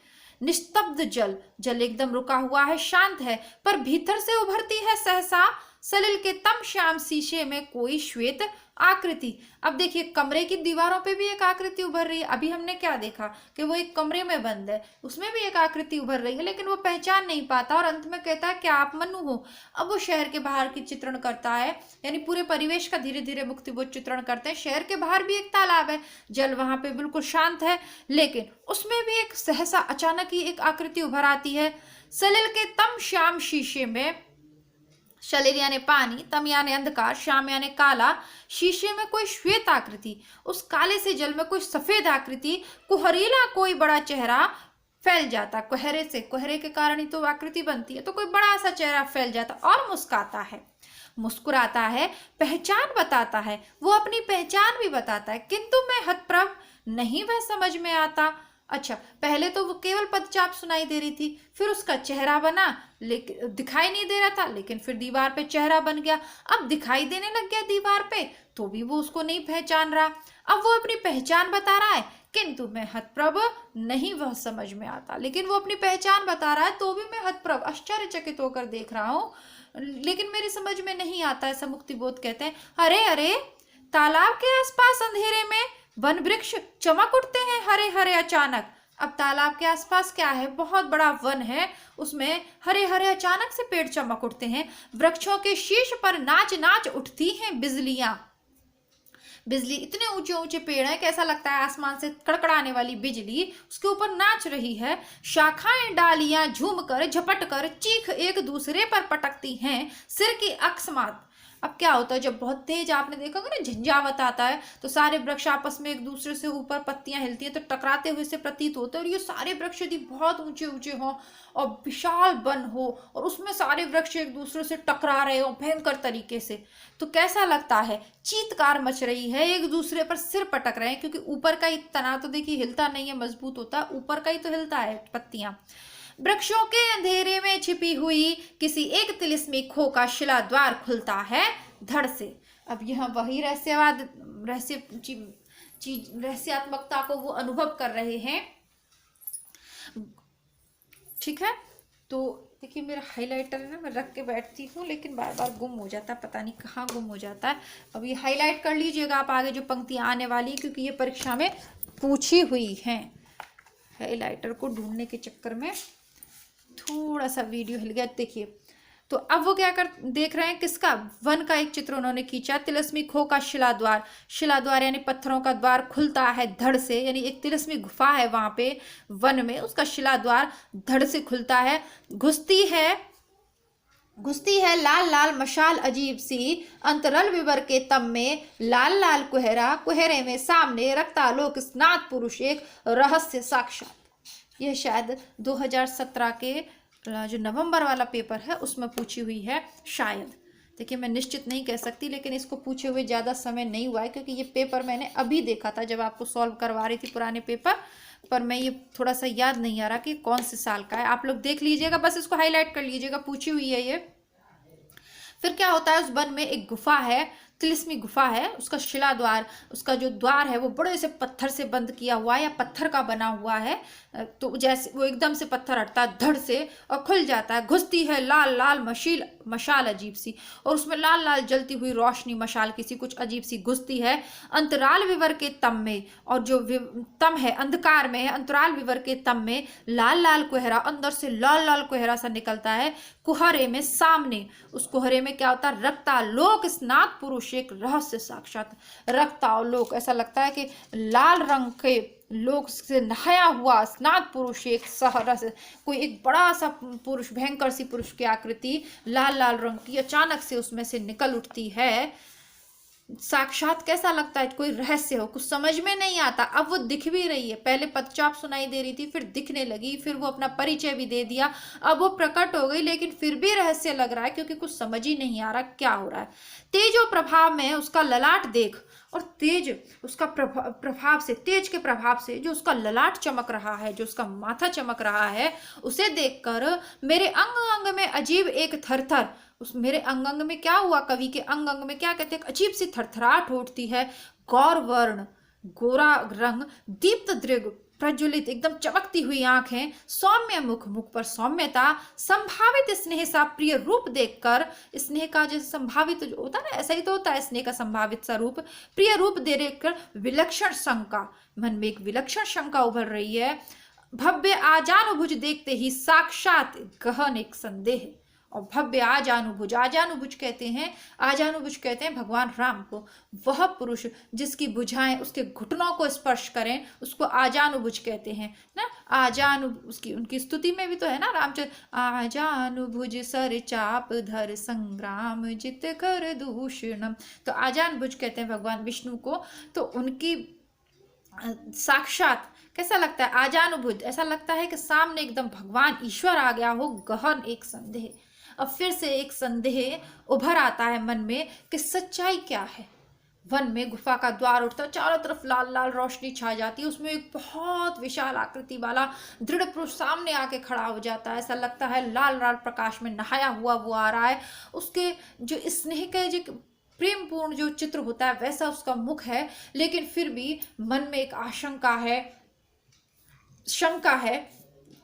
निस्तब्ध जल, जल एकदम रुका हुआ है, शांत है, पर भीतर से उभरती है सहसा सलिल के तम श्याम शीशे में कोई श्वेत आकृति। अब देखिए कमरे की दीवारों पे भी एक आकृति उभर रही है। अभी हमने क्या देखा कि वो एक कमरे में बंद है, उसमें भी एक आकृति उभर रही है, लेकिन वो पहचान नहीं पाता और अंत में कहता है कि आप मनु हो। अब वो शहर के बाहर की चित्रण करता है, यानी पूरे परिवेश का धीरे धीरे मुक्तिबोध चित्रण करते हैं। शहर के बाहर भी एक तालाब है, जल वहां पे बिल्कुल शांत है, लेकिन उसमें भी एक सहसा अचानक ही एक आकृति उभर आती है। सलिल के तम श्याम शीशे में, शलिल यानी पानी, तम यानी अंधकार, श्याम यानी काला, शीशे में कोई श्वेत आकृति, उस काले से जल में कोई सफेद आकृति, कुहरीला कोई बड़ा चेहरा फैल जाता। कोहरे से, कोहरे के कारण ही तो आकृति बनती है, तो कोई बड़ा सा चेहरा फैल जाता और मुस्कुराता है, मुस्कुराता है, पहचान बताता है, वो अपनी पहचान भी बताता है, किंतु मैं हतप्रभ, नहीं वह समझ में आता। अच्छा, पहले तो वो केवल पदचाप सुनाई दे रही थी, फिर उसका चेहरा बना, लेकिन दिखाई नहीं दे रहा था, लेकिन फिर दीवार पे चेहरा बन गया, अब दिखाई देने लग गया दीवार पे, तो भी वो उसको नहीं पहचान रहा। अब वो अपनी पहचान बता रहा है, किंतु मैं हतप्रभ, नहीं वह समझ में आता। लेकिन वो अपनी पहचान बता रहा है तो भी मैं हतप्रभ, आश्चर्यचकित होकर देख रहा हूँ, लेकिन मेरी समझ में नहीं आता। ऐसा मुक्तिबोध कहते हैं। अरे अरे, तालाब के आसपास अंधेरे में वन वृक्ष चमक उठते हैं हरे हरे अचानक। अब तालाब के आसपास क्या है? बहुत बड़ा वन है, उसमें हरे हरे अचानक से पेड़ चमक उठते हैं। वृक्षों के शीश पर नाच नाच उठती हैं बिजलियां। बिजली, इतने ऊंचे ऊंचे पेड़ हैं, कैसा लगता है आसमान से कड़कड़ाने वाली बिजली उसके ऊपर नाच रही है। शाखाएं डालियां झूम कर झपट कर चीख एक दूसरे पर पटकती हैं, सिर की अकस्मात। अब क्या होता है, जब बहुत तेज, आपने देखा होगा ना, झंझावत आता है तो सारे वृक्ष आपस में एक दूसरे से ऊपर पत्तियां हिलती हैं तो टकराते हुए से प्रतीत होते हैं। और ये सारे वृक्ष यदि बहुत ऊंचे ऊंचे हों और विशाल वन हो और उसमें सारे वृक्ष एक दूसरे से टकरा रहे हो भयंकर तरीके से, तो कैसा लगता है? चीत्कार मच रही है, एक दूसरे पर सिर पटक रहे हैं, क्योंकि ऊपर का ही तना तो देखिए हिलता नहीं है, मजबूत होता है, ऊपर का ही तो हिलता है पत्तियां। वृक्षों के अंधेरे में छिपी हुई किसी एक तिलिस्मी खो का शिला द्वार खुलता है धड़ से। अब यह वही रहस्यात्मकता को वो अनुभव कर रहे हैं। ठीक है। तो देखिए मेरा हाइलाइटर है ना, मैं रख के बैठती हूँ लेकिन बार बार गुम हो जाता है, पता नहीं कहाँ गुम हो जाता है। अब ये हाईलाइट कर लीजिएगा आप आगे जो पंक्तियाँ आने वाली, क्योंकि ये परीक्षा में पूछी हुई हैं। हाइलाइटर को ढूंढने के चक्कर में थोड़ा सा वीडियो हिल गया। देखिए तो अब वो क्या कर देख रहे हैं, किसका, वन का एक चित्र उन्होंने खींचा। तिलस्मी खो का शिलाद्वार, शिलाद्वार यानी पत्थरों का द्वार खुलता है धड़ से, यानी एक तिलस्मी गुफा है वहां पे वन में, उसका शिलाद्वार धड़ से खुलता है। घुसती है लाल लाल मशाल अजीब सी, अंतरल विवर के तम में लाल लाल कुहरा, कुहरे में सामने रक्तालोक स्नात पुरुष एक रहस्य साक्षात। यह शायद 2017 के जो नवंबर वाला पेपर है उसमें पूछी हुई है शायद। देखिए मैं निश्चित नहीं कह सकती, लेकिन इसको पूछे हुए ज़्यादा समय नहीं हुआ है, क्योंकि ये पेपर मैंने अभी देखा था जब आपको सॉल्व करवा रही थी पुराने पेपर पर। मैं ये थोड़ा सा याद नहीं आ रहा कि कौन से साल का है, आप लोग देख लीजिएगा, बस इसको हाईलाइट कर लीजिएगा, पूछी हुई है ये। फिर क्या होता है, उस वन में एक गुफा है, तिलिस्मी गुफा है, उसका शिलाद्वार, उसका जो द्वार है वो बड़े से पत्थर से बंद किया हुआ है या पत्थर का बना हुआ है। तो जैसे वो एकदम से पत्थर हटता है धड़ से और खुल जाता है। घुसती है लाल लाल मशाल अजीब सी, और उसमें लाल लाल जलती हुई रोशनी मशाल किसी कुछ अजीब सी घुसती है। अंतराल विवर के तम में, और जो तम है अंधकार में है, अंतराल विवर के तम में लाल लाल कुहरा, अंदर से लाल लाल कुहरा सा निकलता है। कुहरे में सामने, उस कुहरे में क्या होता है, रक्तालोक स्नात पुरुष एक रहस्य साक्षात। रक्तालोक, ऐसा लगता है कि लाल रंग के लोक से नहाया हुआ स्नात पुरुष एक सहरस, कोई एक बड़ा सा पुरुष, भयंकर सी पुरुष की आकृति लाल लाल रंग की अचानक से उसमें से निकल उठती है। साक्षात कैसा लगता है, कोई रहस्य हो, कुछ समझ में नहीं आता। अब वो दिख भी रही है, पहले पदचाप सुनाई दे रही थी, फिर दिखने लगी, फिर वो अपना परिचय भी दे दिया, अब वो प्रकट हो गई, लेकिन फिर भी रहस्य लग रहा है क्योंकि कुछ समझ ही नहीं आ रहा क्या हो रहा है। तेजो प्रभाव में उसका ललाट देख, और तेज उसका प्रभाव से, तेज के प्रभाव से जो उसका ललाट चमक रहा है, जो उसका माथा चमक रहा है, उसे देखकर मेरे अंग अंग में अजीब एक थरथर, उस मेरे अंग अंग में क्या हुआ, कवि के अंग अंग में क्या कहते हैं, अजीब सी थरथराहट उठती है। गौर वर्ण, गोरा रंग, दीप्त दृग, प्रज्वलित एकदम चमकती हुई आंखें, सौम्य मुख, मुख पर सौम्यता, संभावित स्नेह सा प्रिय रूप देखकर, स्नेह का जैसे संभावित जो होता है ना, ऐसा ही तो होता है स्नेह का संभावित सा रूप, प्रिय रूप देखकर विलक्षण शंका, मन में एक विलक्षण शंका उभर रही है। भव्य आजानुभुज देखते ही साक्षात गहन एक संदेह, और भव्य आजानुभुज, आजानुभुज कहते हैं भगवान राम को, वह पुरुष जिसकी भुजाएं उसके घुटनों को स्पर्श करें उसको आजानुभुज कहते हैं ना। उसकी उनकी स्तुति में भी तो है ना रामचंद्र, आजानुभुज सर चाप धर संग्राम जित कर दूषणम, तो आजानुभुज कहते हैं भगवान विष्णु को। तो उनकी साक्षात कैसा लगता है, आजानुभुज, ऐसा लगता है कि सामने एकदम भगवान ईश्वर आ गया हो। गहन एक संदेह, अब फिर से एक संदेह उभर आता है मन में कि सच्चाई क्या है। वन में गुफा का द्वार उठता है, चारों तरफ लाल लाल रोशनी छा जाती है, उसमें एक बहुत विशाल आकृति वाला दृढ़ पुरुष सामने आके खड़ा हो जाता है। ऐसा लगता है लाल लाल प्रकाश में नहाया हुआ वो आ रहा है। उसके जो स्नेह का जो प्रेम पूर्ण जो चित्र होता है वैसा उसका मुख है, लेकिन फिर भी मन में एक आशंका है, शंका है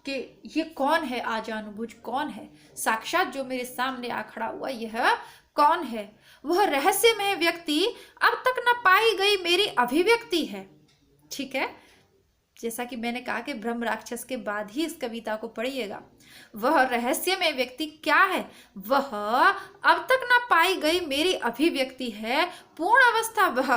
कि ये कौन है, आजानुभुज कौन है, साक्षात जो मेरे सामने आ खड़ा हुआ यह कौन है। वह रहस्यमय व्यक्ति अब तक न पाई गई मेरी अभिव्यक्ति है। ठीक है, जैसा कि मैंने कहा कि ब्रह्म राक्षस के बाद ही इस कविता को पढ़िएगा। वह रहस्यमय व्यक्ति क्या है, वह अब तक न पाई गई मेरी अभिव्यक्ति है, पूर्ण अवस्था वह।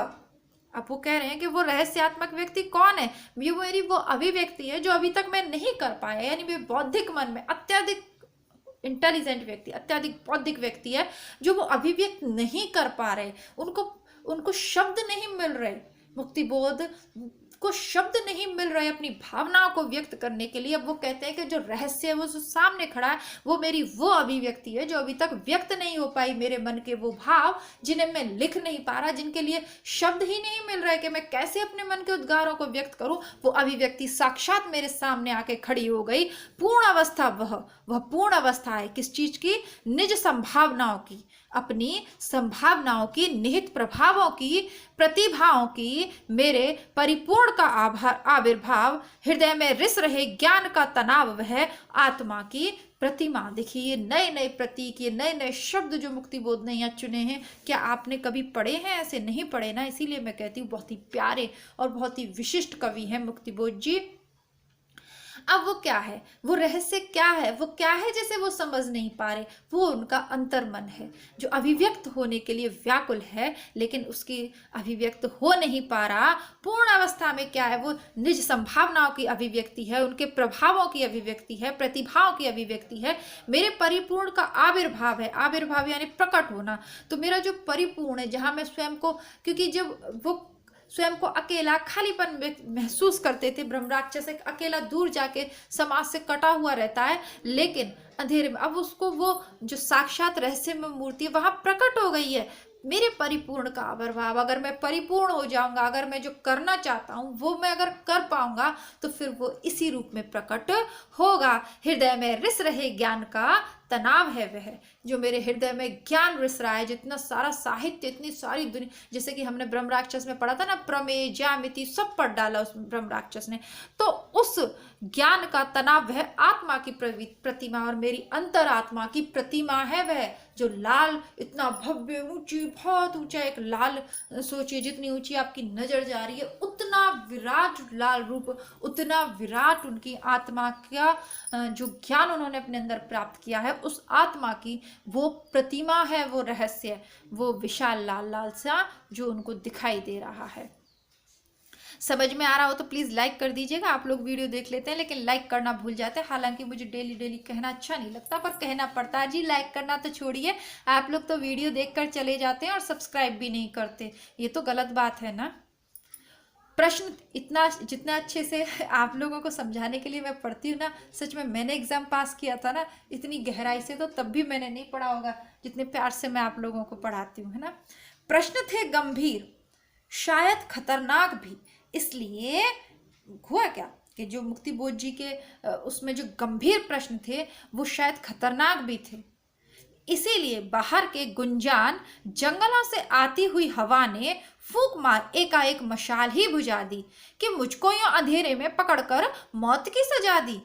अब वो कह रहे हैं कि वो रहस्यात्मक व्यक्ति कौन है, ये मेरी वो अभिव्यक्ति है जो अभी तक मैं नहीं कर पाया, यानी वे बौद्धिक मन में अत्यधिक इंटेलिजेंट व्यक्ति, अत्यधिक बौद्धिक व्यक्ति है जो वो अभिव्यक्त नहीं कर पा रहे, उनको शब्द नहीं मिल रहे, मुक्तिबोध को शब्द नहीं मिल रहे अपनी भावनाओं को व्यक्त करने के लिए। अब वो कहते हैं कि जो रहस्य है वो जो सामने खड़ा है वो मेरी वो अभिव्यक्ति है जो अभी तक व्यक्त नहीं हो पाई, मेरे मन के वो भाव जिन्हें मैं लिख नहीं पा रहा, जिनके लिए शब्द ही नहीं मिल रहा है कि मैं कैसे अपने मन के उद्गारों को व्यक्त करूं, वो अभिव्यक्ति साक्षात मेरे सामने आके खड़ी हो गई। पूर्ण अवस्था वह पूर्ण अवस्था है किस चीज की, निज संभावनाओं की। अपनी संभावनाओं की, निहित प्रभावों की, प्रतिभाओं की मेरे परिपूर्ण का आविर्भाव, हृदय में रिस रहे ज्ञान का तनाव, वह आत्मा की प्रतिमा। देखिए ये नए नए प्रतीक, ये नए नए शब्द जो मुक्ति बोध ने यहाँ चुने हैं, क्या आपने कभी पढ़े हैं? ऐसे नहीं पढ़े ना, इसीलिए मैं कहती हूँ बहुत ही प्यारे और बहुत ही विशिष्ट कवि हैं मुक्ति बोध जी। अब वो क्या है, वो रहस्य क्या है, वो क्या है जैसे वो समझ नहीं पा रहे? वो उनका अंतर्मन है जो अभिव्यक्त होने के लिए व्याकुल है, लेकिन उसकी अभिव्यक्त हो नहीं पा रहा। पूर्ण अवस्था में क्या है, वो निज संभावनाओं की अभिव्यक्ति है, उनके प्रभावों की अभिव्यक्ति है, प्रतिभाओं की अभिव्यक्ति है। मेरे परिपूर्ण का आविर्भाव है, आविर्भाव यानी प्रकट होना। तो मेरा जो परिपूर्ण है, जहाँ मैं स्वयं को, क्योंकि जब वो स्वयं को अकेला, खालीपन महसूस करते थे, ब्रह्म राक्षस एक अकेला दूर जाके समाज से कटा हुआ रहता है, लेकिन अंधेरे में अब उसको वो जो साक्षात रहस्य में मूर्ति वहां प्रकट हो गई है। मेरे परिपूर्ण का आविर्भाव, अगर मैं परिपूर्ण हो जाऊंगा, अगर मैं जो करना चाहता हूं वो मैं अगर कर पाऊंगा, तो फिर वो इसी रूप में प्रकट होगा। हृदय में रिस रहे ज्ञान का तनाव है वह, जो मेरे हृदय में ज्ञान रिस रहा है, जितना सारा साहित्य, इतनी सारी दुनिया, जैसे कि हमने ब्रह्म राक्षस में पढ़ा था ना, प्रमेय, ज्यामिति सब पढ़ डाला उस ब्रह्म राक्षस ने। तो उस ज्ञान का तनाव वह आत्मा की प्रतिमा, और मेरी अंतरात्मा की प्रतिमा है वह, जो लाल, इतना भव्य, ऊंची, बहुत ऊंचा एक लाल, सोचिए जितनी ऊंची आपकी नजर जा रही है उतना विराट लाल रूप, उतना विराट उनकी आत्मा का जो ज्ञान उन्होंने अपने अंदर प्राप्त किया है, उस आत्मा की वो प्रतिमा है, वो रहस्य, वो विशाल लाल लाल सा जो उनको दिखाई दे रहा है। समझ में आ रहा हो तो प्लीज़ लाइक कर दीजिएगा। आप लोग वीडियो देख लेते हैं लेकिन लाइक करना भूल जाते हैं, हालांकि मुझे डेली डेली कहना अच्छा नहीं लगता, पर कहना पड़ता है जी। लाइक करना तो छोड़िए, आप लोग तो वीडियो देखकर चले जाते हैं और सब्सक्राइब भी नहीं करते, ये तो गलत बात है ना। प्रश्न इतना, जितना अच्छे से आप लोगों को समझाने के लिए मैं पढ़ती हूँ ना, सच में मैंने एग्जाम पास किया था ना इतनी गहराई से, तो तब भी मैंने नहीं पढ़ा होगा जितने प्यार से मैं आप लोगों को पढ़ाती हूँ, है ना। प्रश्न थे गंभीर, शायद खतरनाक भी, इसलिए हुआ क्या कि जो मुक्ति बोध जी के उसमें जो गंभीर प्रश्न थे वो शायद खतरनाक भी थे, इसीलिए बाहर के गुंजान जंगलों से आती हुई हवा ने फूंक मार एकाएक मशाल ही बुझा दी कि मुझको यूं अंधेरे में पकड़कर मौत की सजा दी।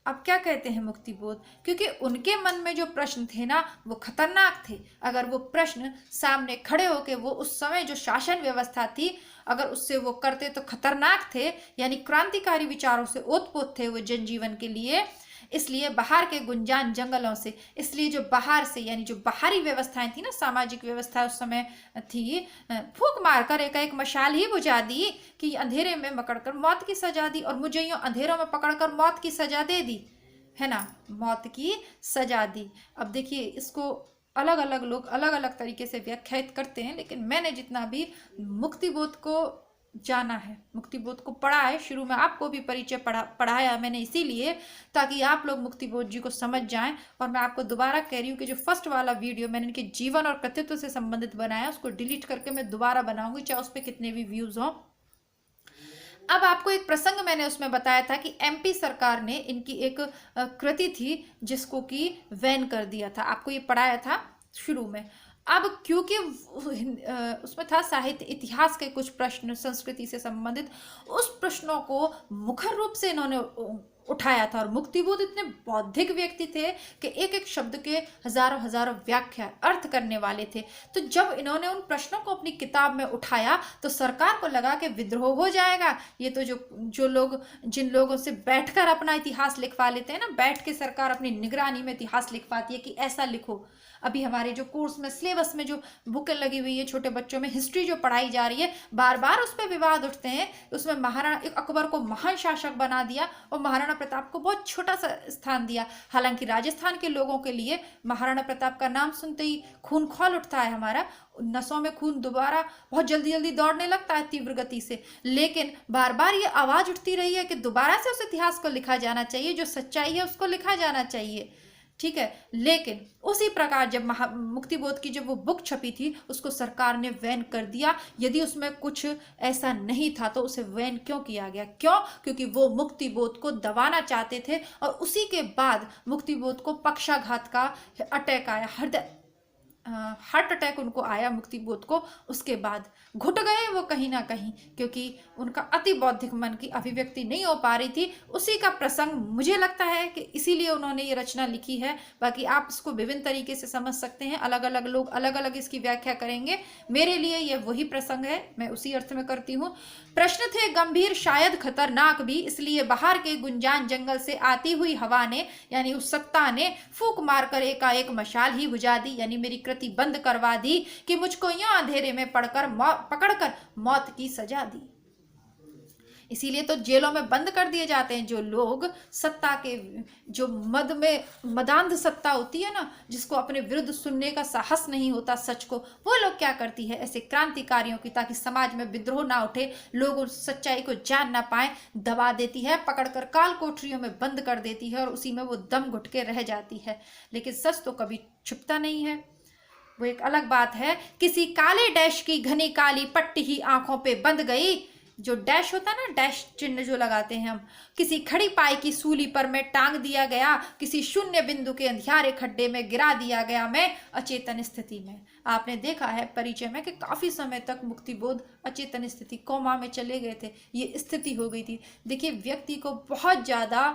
अब क्या कहते हैं मुक्ति बोध, क्योंकि उनके मन में जो प्रश्न थे ना वो खतरनाक थे। अगर वो प्रश्न सामने खड़े होके वो उस समय जो शासन व्यवस्था थी अगर उससे वो करते तो खतरनाक थे, यानी क्रांतिकारी विचारों से ओतप्रोत थे वो जनजीवन के लिए। इसलिए बाहर के गुंजान जंगलों से, इसलिए जो बाहर से यानी जो बाहरी व्यवस्थाएं थी ना, सामाजिक व्यवस्था उस समय थी, फूंक मारकर एक मशाल ही बुझा दी कि अंधेरे में पकड़कर मौत की सजा दी, और मुझे यूं अंधेरों में पकड़कर मौत की सजा दे दी, है ना, मौत की सजा दी। अब देखिए इसको अलग अलग लोग अलग अलग तरीके से व्याख्यायित करते हैं, लेकिन मैंने जितना भी मुक्तिबोध को जाना है, मुक्तिबोध को पढ़ा है, शुरू में आपको भी परिचय पढ़ाया मैंने इसीलिए ताकि आप लोग मुक्तिबोध जी को समझ जाएं। और मैं आपको दोबारा कह रही हूँ कि जो फर्स्ट वाला वीडियो मैंने इनके जीवन और कृतित्व से संबंधित बनाया उसको डिलीट करके मैं दोबारा बनाऊंगी, चाहे उस पर कितने भी व्यूज हों। अब आपको एक प्रसंग मैंने उसमें बताया था कि एमपी सरकार ने इनकी एक कृति थी जिसको कि बैन कर दिया था, आपको ये पढ़ाया था शुरू में। अब क्योंकि उसमें था साहित्य इतिहास के कुछ प्रश्न संस्कृति से संबंधित, उस प्रश्नों को मुखर रूप से इन्होंने उठाया था, और मुक्तिबोध इतने बौद्धिक व्यक्ति थे कि एक एक शब्द के हजारों हजारों व्याख्या अर्थ करने वाले थे। तो जब इन्होंने उन प्रश्नों को अपनी किताब में उठाया तो सरकार को लगा कि विद्रोह हो जाएगा, ये तो जो लोग जिन लोगों से बैठकर अपना इतिहास लिखवा लेते हैं ना, बैठ के सरकार अपनी निगरानी में इतिहास लिखवाती है कि ऐसा लिखो। अभी हमारे जो कोर्स में सिलेबस में जो बुकें लगी हुई है छोटे बच्चों में, हिस्ट्री जो पढ़ाई जा रही है, बार बार उस पर विवाद उठते हैं। उसमें महाराणा अकबर को महान शासक बना दिया और महाराणा प्रताप को बहुत छोटा सा स्थान दिया। हालांकि राजस्थान के लोगों के लिए महाराणा प्रताप का नाम सुनते ही खून खौल उठता है, हमारा नसों में खून दोबारा बहुत जल्दी जल्दी दौड़ने लगता है तीव्र गति से। लेकिन बार बार ये आवाज उठती रही है कि दोबारा से उस इतिहास को लिखा जाना चाहिए, जो सच्चाई है उसको लिखा जाना चाहिए, ठीक है। लेकिन उसी प्रकार जब मुक्तिबोध की जब वो बुक छपी थी उसको सरकार ने बैन कर दिया। यदि उसमें कुछ ऐसा नहीं था तो उसे बैन क्यों किया गया? क्यों? क्योंकि वो मुक्तिबोध को दबाना चाहते थे, और उसी के बाद मुक्तिबोध को पक्षाघात का अटैक आया, हार्ट अटैक उनको आया मुक्ति बोध को, उसके बाद घुट गए वो कहीं ना कहीं, क्योंकि उनका अति बौद्धिक मन की अभिव्यक्ति नहीं हो पा रही थी। उसी का प्रसंग मुझे लगता है कि इसीलिए उन्होंने ये रचना लिखी है। बाकी आप इसको विभिन्न तरीके से समझ सकते हैं, अलग अलग लोग अलग अलग इसकी व्याख्या करेंगे। मेरे लिए ये वही प्रसंग है, मैं उसी अर्थ में करती हूँ। प्रश्न थे गंभीर शायद खतरनाक भी, इसलिए बाहर के गुंजान जंगल से आती हुई हवा ने, यानी उस सत्ता ने फूंक मारकर एकाएक मशाल ही बुझा दी, यानी मेरी कृति बंद करवा दी कि मुझको यहाँ अंधेरे में पकड़कर मौत की सजा दी। इसीलिए तो जेलों में बंद कर दिए जाते हैं जो लोग सत्ता के, जो मदांध सत्ता होती है ना, जिसको अपने विरुद्ध सुनने का साहस नहीं होता सच को, वो लोग क्या करती है, ऐसे क्रांतिकारियों की, ताकि समाज में विद्रोह ना उठे, लोग उस सच्चाई को जान ना पाए, दबा देती है, पकड़कर काल कोठरियों में बंद कर देती है और उसी में वो दम घुट के रह जाती है। लेकिन सच तो कभी छुपता नहीं है, वो एक अलग बात है। किसी काले डैश की घनी काली पट्टी ही आंखों पे बंद गई, जो डैश होता है ना, डैश चिन्ह जो लगाते हैं हम, किसी खड़ी पाई की सूली पर मैं टांग दिया गया, किसी शून्य बिंदु के अंधियारे खड्डे में गिरा दिया गया मैं अचेतन स्थिति में। आपने देखा है परिचय में कि काफी समय तक मुक्तिबोध अचेतन स्थिति, कोमा में चले गए थे, ये स्थिति हो गई थी। देखिए, व्यक्ति को बहुत ज्यादा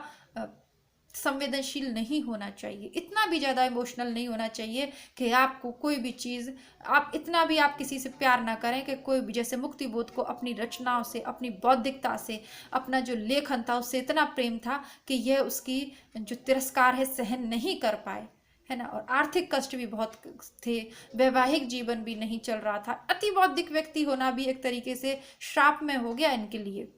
संवेदनशील नहीं होना चाहिए, इतना भी ज़्यादा इमोशनल नहीं होना चाहिए कि आपको कोई भी चीज़, आप इतना भी आप किसी से प्यार ना करें कि कोई भी, जैसे मुक्तिबोध को अपनी रचनाओं से, अपनी बौद्धिकता से, अपना जो लेखन था उससे इतना प्रेम था कि यह उसकी जो तिरस्कार है सहन नहीं कर पाए, है ना। और आर्थिक कष्ट भी बहुत थे, वैवाहिक जीवन भी नहीं चल रहा था, अति बौद्धिक व्यक्ति होना भी एक तरीके से श्राप में हो गया इनके लिए।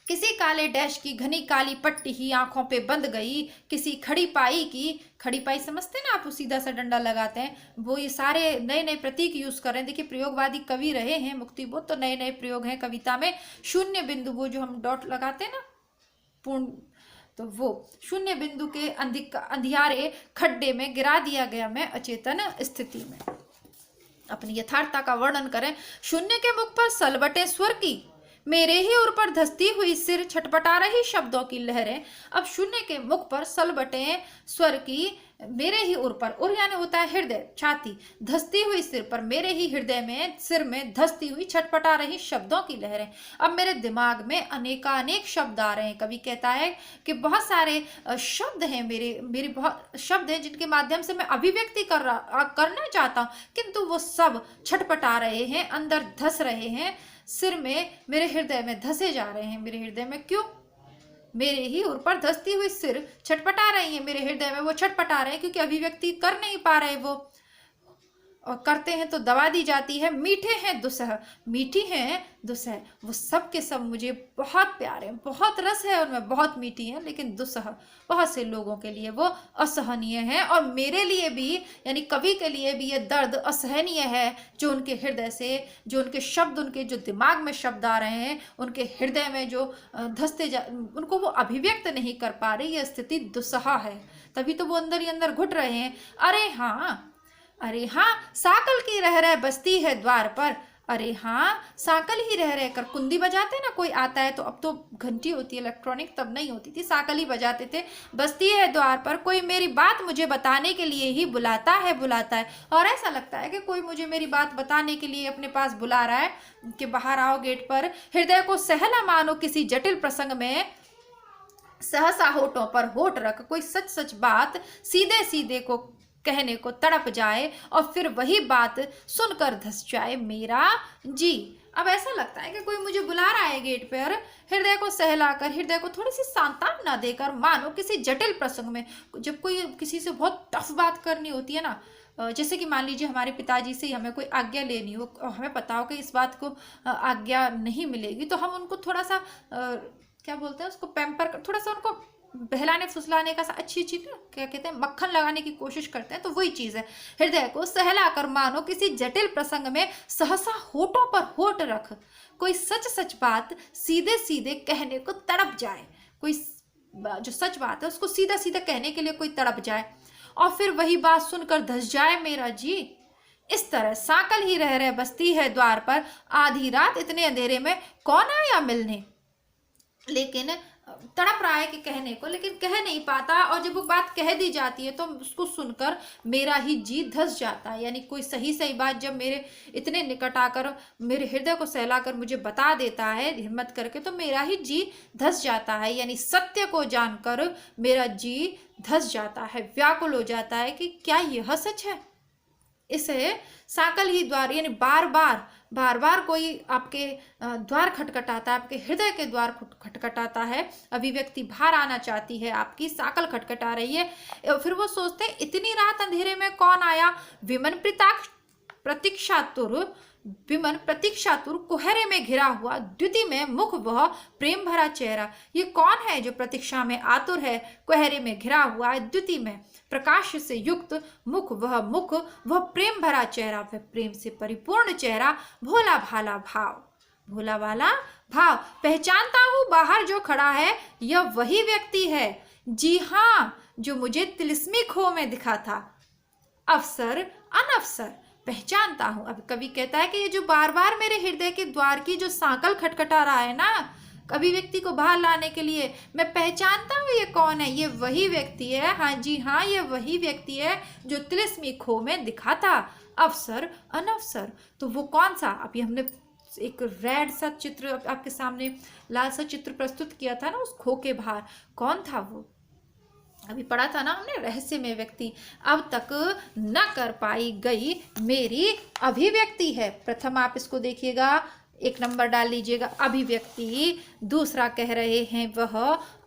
किसी काले डैश की घनी काली पट्टी ही आंखों पे बंद गई, किसी खड़ी पाई की, खड़ी पाई समझते ना आप, सीधा सा डंडा लगाते हैं, वो ये सारे नए नए प्रतीक यूज कर रहे हैं। देखिए, प्रयोगवादी कवि रहे हैं मुक्तिबोध, तो नए नए प्रयोग हैं कविता में। शून्य बिंदु, वो जो हम डॉट लगाते हैं ना पूर्ण, तो वो शून्य बिंदु के अंधियारे खड्डे में गिरा दिया गया मैं अचेतन स्थिति में। अपनी यथार्थता का वर्णन करें। शून्य के मुख पर सलवटे स्वर की, मेरे ही उर पर धसती हुई सिर छटपटा रही शब्दों की लहरें। अब शून्य के मुख पर सलबटे स्वर की, मेरे ही उर पर, उर यानी होता है हृदय, छाती, धसती हुई सिर पर, मेरे ही हृदय में, सिर में धसती हुई छटपटा रही शब्दों की लहरें। अब मेरे दिमाग में अनेकानेक शब्द आ रहे हैं। कवि कहता है कि बहुत सारे शब्द हैं, मेरे बहुत शब्द हैं जिनके माध्यम से मैं अभिव्यक्ति करना चाहता हूँ, किंतु वो सब छटपटा रहे हैं, अंदर धस रहे हैं, सिर में, मेरे हृदय में धसे जा रहे हैं। मेरे हृदय में क्यों? मेरे ही उर पर धसती हुई सिर छटपटा रही है, मेरे हृदय में वो छटपटा रहे हैं क्योंकि अभिव्यक्ति कर नहीं पा रहे वो, और करते हैं तो दबा दी जाती है। मीठे हैं दुसह, मीठी हैं दुसह, वो सब के सब मुझे बहुत प्यारे हैं, बहुत रस है उनमें, बहुत मीठी हैं, लेकिन दुसह बहुत से लोगों के लिए वो असहनीय है, और मेरे लिए भी, यानी कवि के लिए भी ये दर्द असहनीय है, जो उनके हृदय से, जो उनके शब्द, उनके जो दिमाग में शब्द आ रहे हैं, उनके हृदय में जो धसते जा, उनको वो अभिव्यक्त नहीं कर पा रही, यह स्थिति दुस्सह है, तभी तो वो अंदर ही अंदर घुट रहे हैं। अरे हाँ, साकल की रह रह बसती है द्वार पर, अरे हाँ, साकल ही रह रह कर, कुंदी बजाते ना, कोई आता है तो, अब तो घंटी होती है इलेक्ट्रॉनिक, तब नहीं होती थी, साकल ही बजाते थे। बसती है द्वार पर, कोई मेरी बात मुझे बताने के लिए ही बुलाता है, और ऐसा लगता है कि कोई मुझे मेरी बात बताने के लिए अपने पास बुला रहा है कि बाहर आओ गेट पर। हृदय को सहला मानो किसी जटिल प्रसंग में, सहसा होठों पर होठ रख, कोई सच सच बात सीधे सीधे को कहने को तड़प जाए, और फिर वही बात सुनकर धस जाए मेरा जी। अब ऐसा लगता है कि कोई मुझे बुला रहा है गेट पर, हृदय को सहलाकर, हृदय को थोड़ी सी सांत्वना देकर, मानो किसी जटिल प्रसंग में, जब कोई किसी से बहुत टफ बात करनी होती है ना, जैसे कि मान लीजिए हमारे पिताजी से हमें कोई आज्ञा लेनी हो, हमें पता हो कि इस बात को आज्ञा नहीं मिलेगी, तो हम उनको थोड़ा सा क्या बोलते हैं उसको, पैम्पर कर, थोड़ा सा उनको बहलाने फुसलाने का, अच्छी क्या कहते हैं, मक्खन लगाने की कोशिश करते हैं, तो वही चीज है। हृदय को सहलाकर मानो किसी जटिल प्रसंग में, सहसा होठों पर होठ रख, कोई सच सच बात सीधे सीधे कहने को तड़प जाए, कोई जो सच बात है उसको सीधा सीधा कहने के लिए कोई तड़प जाए, और फिर वही बात सुनकर धस जाए मेरा जी। इस तरह साकल ही रह रह बसती है द्वार पर, आधी रात इतने अंधेरे में कौन आया मिलने, लेकिन तड़प रहा है कि कहने को, लेकिन कह नहीं पाता, और जब वो बात कह दी जाती है तो उसको सुनकर मेरा ही जी धस जाता है। यानी कोई सही सही बात जब मेरे इतने निकट आकर मेरे हृदय को सहलाकर मुझे बता देता है हिम्मत करके, तो मेरा ही जी धस जाता है। यानी सत्य को जानकर मेरा जी धस जाता है, व्याकुल हो जाता है कि क्या यह सच है। इसे साकल ही द्वार, यानी बार बार कोई आपके द्वार खटखटाता है, आपके हृदय के द्वार खटखटाता है, अभिव्यक्ति बाहर आना चाहती है, आपकी साकल खटखटा रही है। फिर वो सोचते हैं इतनी रात अंधेरे में कौन आया, विमन प्रतीक्षातुर कुहरे में घिरा हुआ, द्युति में मुख वह प्रेम भरा चेहरा। ये कौन है जो प्रतीक्षा में आतुर है, कुहरे में घिरा हुआ है, द्युति में प्रकाश से युक्त मुख वह प्रेम भरा चेहरा, वह प्रेम से परिपूर्ण चेहरा, भोला भाला भाव। पहचानता हूं बाहर जो खड़ा है यह वही व्यक्ति है, जी हाँ, जो मुझे तिलिस्मी खो में दिखा था, अवसर अनअवसर पहचानता हूं। अब कवि कहता है कि ये जो बार बार मेरे हृदय के द्वार की जो सांकल खटखटा रहा है ना, अभिव्यक्ति को बाहर लाने के लिए, मैं पहचानता हूँ ये कौन है, ये वही व्यक्ति है, हाँ जी हाँ, ये वही व्यक्ति है जो तिलिस्मी खो में दिखा था, अवसर अनअवसर। तो वो कौन सा, अभी हमने एक रेड सा चित्र आपके सामने, लाल सा चित्र प्रस्तुत किया था ना उस खो के बाहर, कौन था वो, अभी पढ़ा था ना हमने, रहस्यमय व्यक्ति अब तक न कर पाई गई मेरी अभिव्यक्ति है। प्रथम आप इसको देखिएगा, 1 नंबर डाल लीजिएगा अभिव्यक्ति, दूसरा कह रहे हैं वह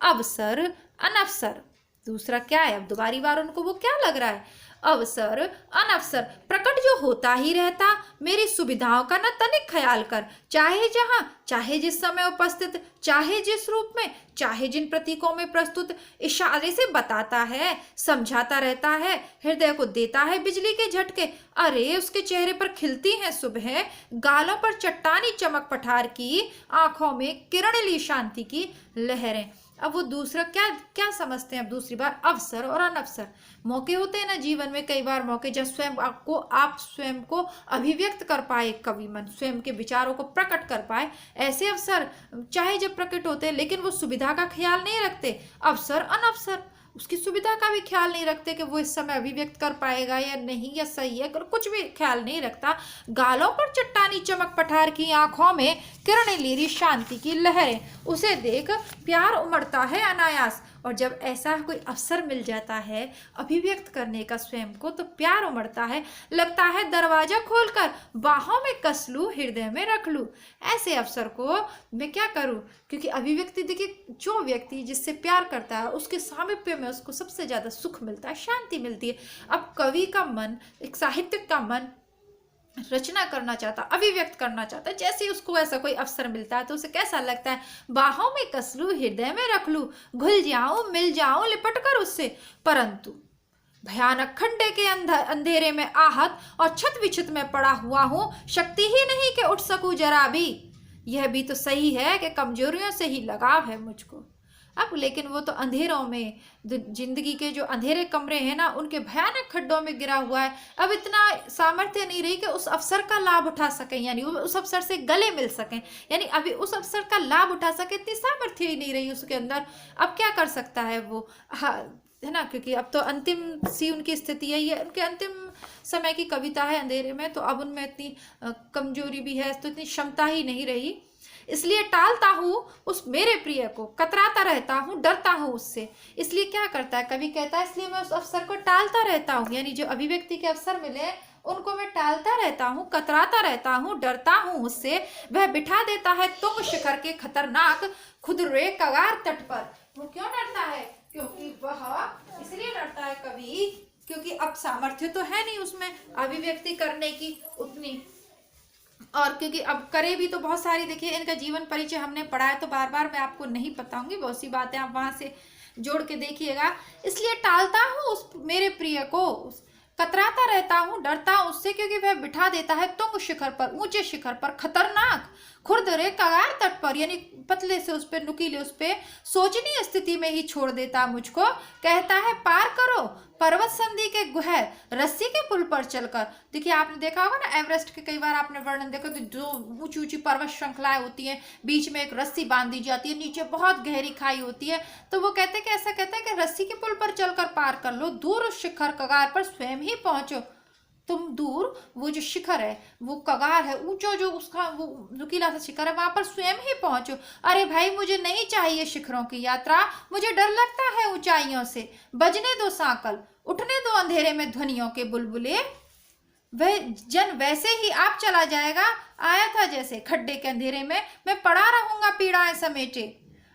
अवसर अनअवसर। दूसरा क्या है, अब दोबारी बार उनको वो क्या लग रहा है, अवसर अनअवसर प्रकट जो होता ही रहता, मेरी सुविधाओं का न तनिक ख्याल कर, चाहे जहां चाहे जिस समय उपस्थित, चाहे जिस रूप में, चाहे जिन प्रतीकों में प्रस्तुत, इशारे से बताता है, समझाता रहता है, हृदय को देता है बिजली के झटके। अरे उसके चेहरे पर खिलती हैं सुबह, गालों पर चट्टानी चमक पठार की, आंखों में किरणली शांति की लहरें। अब वो दूसरा क्या क्या समझते हैं, अब दूसरी बार अवसर और अनअवसर, मौके होते हैं ना जीवन में, कई बार मौके जब आप स्वयं को अभिव्यक्त कर पाए, कवि मन स्वयं के विचारों को प्रकट कर पाए, ऐसे अवसर चाहे जब प्रकट होते हैं, लेकिन वो सुविधा का ख्याल नहीं रखते, अवसर अनअवसर उसकी सुविधा का भी ख्याल नहीं रखते कि वो इस समय अभिव्यक्त कर पाएगा या नहीं, या सही है, कुछ भी ख्याल नहीं रखता। गालों पर चट्टानी चमक पठार की, आंखों में किरण लीरी शांति की लहरें, उसे देख प्यार उमड़ता है अनायास। और जब ऐसा कोई अवसर मिल जाता है अभिव्यक्त करने का स्वयं को, तो प्यार उमड़ता है, लगता है दरवाजा खोलकर बाहों में कस लूं, हृदय में रख लूं। ऐसे अवसर को मैं क्या करूं, क्योंकि अभिव्यक्ति देखिए, जो व्यक्ति जिससे प्यार करता है उसके सामीप्य में उसको सबसे ज्यादा सुख मिलता है, शांति मिलती है। अब कवि का मन, एक साहित्यिक का मन रचना करना चाहता, अभिव्यक्त करना चाहता है, जैसे ही उसको ऐसा कोई अवसर मिलता है तो उसे कैसा लगता है, बाहों में कस लूं, हृदय में रख लूं, घुल जाऊं, मिल जाऊं, लिपट कर उससे। परंतु भयानक खड्डे के अंधेरे में आहत और छत विछत में पड़ा हुआ हूं, शक्ति ही नहीं कि उठ सकूं जरा भी। यह भी तो सही है कि कमजोरियों से ही लगाव है मुझको। अब लेकिन वो तो अंधेरों में, जिंदगी के जो अंधेरे कमरे हैं ना, उनके भयानक खड्डों में गिरा हुआ है। अब इतना सामर्थ्य नहीं रही कि उस अवसर का लाभ उठा सकें, यानी उस अवसर से गले मिल सकें, यानी अभी उस अवसर का लाभ उठा सके, इतनी सामर्थ्य ही नहीं रही उसके अंदर। अब क्या कर सकता है वो, हाँ है ना, क्योंकि अब तो अंतिम सी उनकी स्थिति है, ये उनके अंतिम समय की कविता है अंधेरे में, तो अब उनमें इतनी कमजोरी भी है, तो इतनी क्षमता ही नहीं रही। इसलिए टालता हूँ उस मेरे प्रिय को, कतराता रहता हूँ, डरता हूँ उससे। इसलिए क्या करता है कवि, कहता है इसलिए मैं उस अवसर को टालता रहता हूँ, यानी जो अभिव्यक्ति के अवसर मिले उनको मैं टालता रहता हूँ, कतराता रहता हूँ, डरता हूँ उससे। वह बिठा देता है तुंग शिखर के खतरनाक खुदरे कगार तट पर। वो क्यों डरता है, क्योंकि वह इसलिए डरता है कवि, क्योंकि अब सामर्थ्य तो है नहीं उसमें अभिव्यक्ति करने की उतनी, और क्योंकि अब करे भी तो बहुत सारी, देखिए इनका जीवन परिचय हमने पढ़ा है, तो बार बार मैं आपको नहीं बताऊंगी, बहुत सी बातें आप वहां से जोड़ के देखिएगा। इसलिए टालता हूँ उस मेरे प्रिय को, कतराता रहता हूँ, डरता हूँ उससे, क्योंकि वह बिठा देता है तुंग शिखर पर, ऊंचे शिखर पर, खतरनाक खुरदरे कगार तट पर, यानी पतले से उस पे, नुकीले उस पे सोचनीय स्थिति में ही छोड़ देता मुझको। कहता है पार करो पर्वत संधि के गुहर रस्सी के पुल पर चलकर। देखिए आपने देखा होगा ना, एवरेस्ट के कई बार आपने वर्णन देखा कि जो ऊंची ऊंची पर्वत श्रृंखलाएं होती हैं, बीच में एक रस्सी बांध दी जाती है, नीचे बहुत गहरी खाई होती है। तो वो कहते हैं कि ऐसा कहते हैं कि रस्सी के पुल पर चलकर पार कर लो, दूर उस शिखर कगार पर स्वयं ही पहुंचो। तुम दूर वो जो शिखर है, वो कगार है, ऊंचा जो उसका वो नुकीला सा शिखर है, वहां पर स्वयं ही पहुंचो। अरे भाई मुझे नहीं चाहिए शिखरों की यात्रा, मुझे डर लगता है ऊंचाइयों से। बजने दो सांकल, उठने दो अंधेरे में ध्वनियों के बुलबुले। वह जन वैसे ही आप चला जाएगा, आया था जैसे खड्डे के अंधेरे में, मैं पड़ा रहूंगा पीड़ाएं समेटे।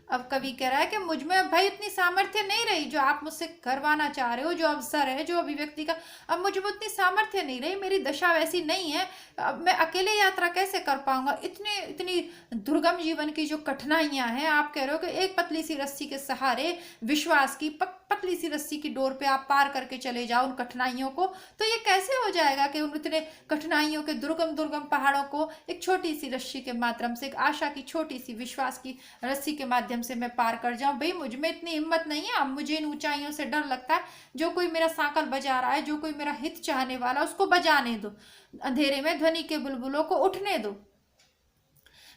अब कवि कह रहा है कि मुझ में भाई इतनी सामर्थ्य नहीं रही जो आप मुझसे करवाना चाह रहे हो, जो अवसर है, जो अभिव्यक्ति का, अब मुझे वो इतनी सामर्थ्य नहीं रही, मेरी दशा वैसी नहीं है। अब मैं अकेले यात्रा कैसे कर पाऊंगा, इतनी दुर्गम जीवन की जो कठिनाइयां हैं। आप कह रहे हो कि एक पतली सी रस्सी के सहारे, विश्वास की पतली सी रस्सी की डोर पे आप पार करके चले जाओ उन कठिनाइयों को, तो ये कैसे हो जाएगा कि उन इतने कठिनाइयों के दुर्गम दुर्गम पहाड़ों को एक छोटी सी रस्सी के माध्यम से, एक आशा की छोटी सी विश्वास की रस्सी के माध्यम से मैं पार कर जाऊं। भाई मुझ में इतनी हिम्मत नहीं है। अब मुझे इन ऊंचाइयों से डर लगता है। जो कोई मेरा सांकल बजा रहा है, जो कोई मेरा हित चाहने वाला, उसको बजाने दो, अंधेरे में ध्वनि के बुलबुलों को उठने दो।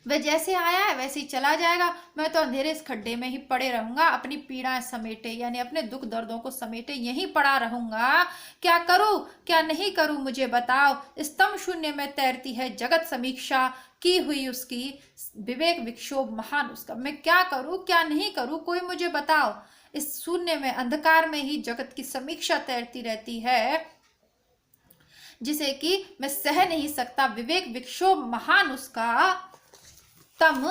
वह जैसे आया है वैसे ही चला जाएगा, मैं तो अंधेरे इस खड्डे में ही पड़े रहूंगा, अपनी पीड़ाएं समेटे, यानी अपने दुख दर्दों को समेटे यहीं पड़ा रहूंगा। क्या करूं क्या नहीं करूं मुझे बताओ, स्तंभ शून्य में तैरती है जगत समीक्षा की हुई उसकी, विवेक विक्षोभ महान उसका। मैं क्या करूं क्या नहीं करूं कोई मुझे बताओ। इस शून्य में, अंधकार में ही जगत की समीक्षा तैरती रहती है, जिसे कि मैं सह नहीं सकता, विवेक विक्षोभ महान उसका। तम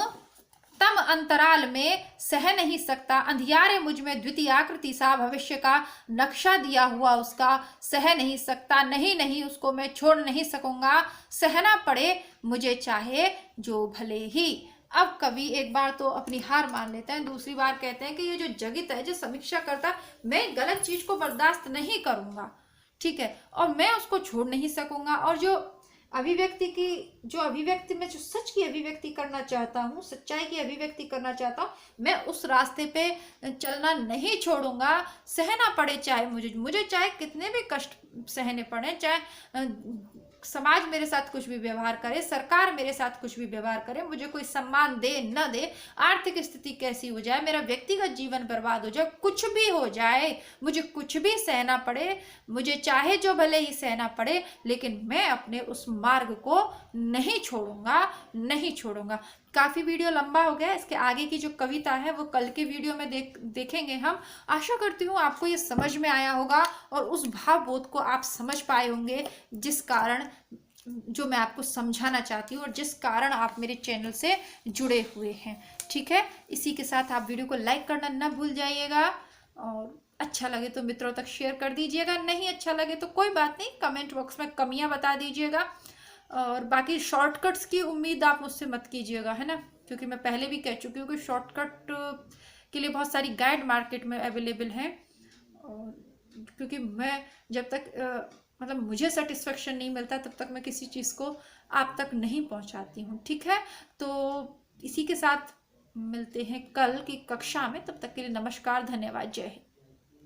अंतराल में सह नहीं सकता, अंधियारे मुझ में द्वितीय आकृति सा, भविष्य का नक्शा दिया हुआ उसका सह नहीं सकता। नहीं नहीं उसको मैं छोड़ नहीं सकूंगा, सहना पड़े मुझे चाहे जो भले ही। अब कवि एक बार तो अपनी हार मान लेते हैं, दूसरी बार कहते हैं कि ये जो जगत है, जो समीक्षा करता है, मैं गलत चीज को बर्दाश्त नहीं करूंगा, ठीक है, और मैं उसको छोड़ नहीं सकूंगा। और जो अभिव्यक्ति में जो सच की अभिव्यक्ति करना चाहता हूँ, सच्चाई की अभिव्यक्ति करना चाहता हूँ, मैं उस रास्ते पे चलना नहीं छोड़ूंगा, सहना पड़े चाहे मुझे चाहे कितने भी कष्ट सहने पड़े, चाहे समाज मेरे साथ कुछ भी व्यवहार करे, सरकार मेरे साथ कुछ भी व्यवहार करे, मुझे कोई सम्मान दे न दे, आर्थिक स्थिति कैसी हो जाए, मेरा व्यक्तिगत जीवन बर्बाद हो जाए, कुछ भी हो जाए, मुझे कुछ भी सहना पड़े, मुझे चाहे जो भले ही सहना पड़े, लेकिन मैं अपने उस मार्ग को नहीं छोड़ूंगा। काफी वीडियो लंबा हो गया, इसके आगे की जो कविता है वो कल के वीडियो में देखेंगे हम। आशा करती हूँ आपको ये समझ में आया होगा और उस भावबोध को आप समझ पाए होंगे, जिस कारण जो मैं आपको समझाना चाहती हूँ और जिस कारण आप मेरे चैनल से जुड़े हुए हैं, ठीक है। इसी के साथ आप वीडियो को लाइक करना ना भूल जाइएगा, और अच्छा लगे तो मित्रों तक शेयर कर दीजिएगा, नहीं अच्छा लगे तो कोई बात नहीं, कमेंट बॉक्स में कमियां बता दीजिएगा। और बाकी शॉर्टकट्स की उम्मीद आप मुझसे मत कीजिएगा, है ना, क्योंकि मैं पहले भी कह चुकी हूँ कि शॉर्टकट के लिए बहुत सारी गाइड मार्केट में अवेलेबल हैं, और क्योंकि मैं जब तक मतलब मुझे सेटिस्फेक्शन नहीं मिलता तब तक मैं किसी चीज़ को आप तक नहीं पहुँचाती हूँ, ठीक है। तो इसी के साथ मिलते हैं कल की कक्षा में, तब तक के लिए नमस्कार, धन्यवाद, जय हिंद।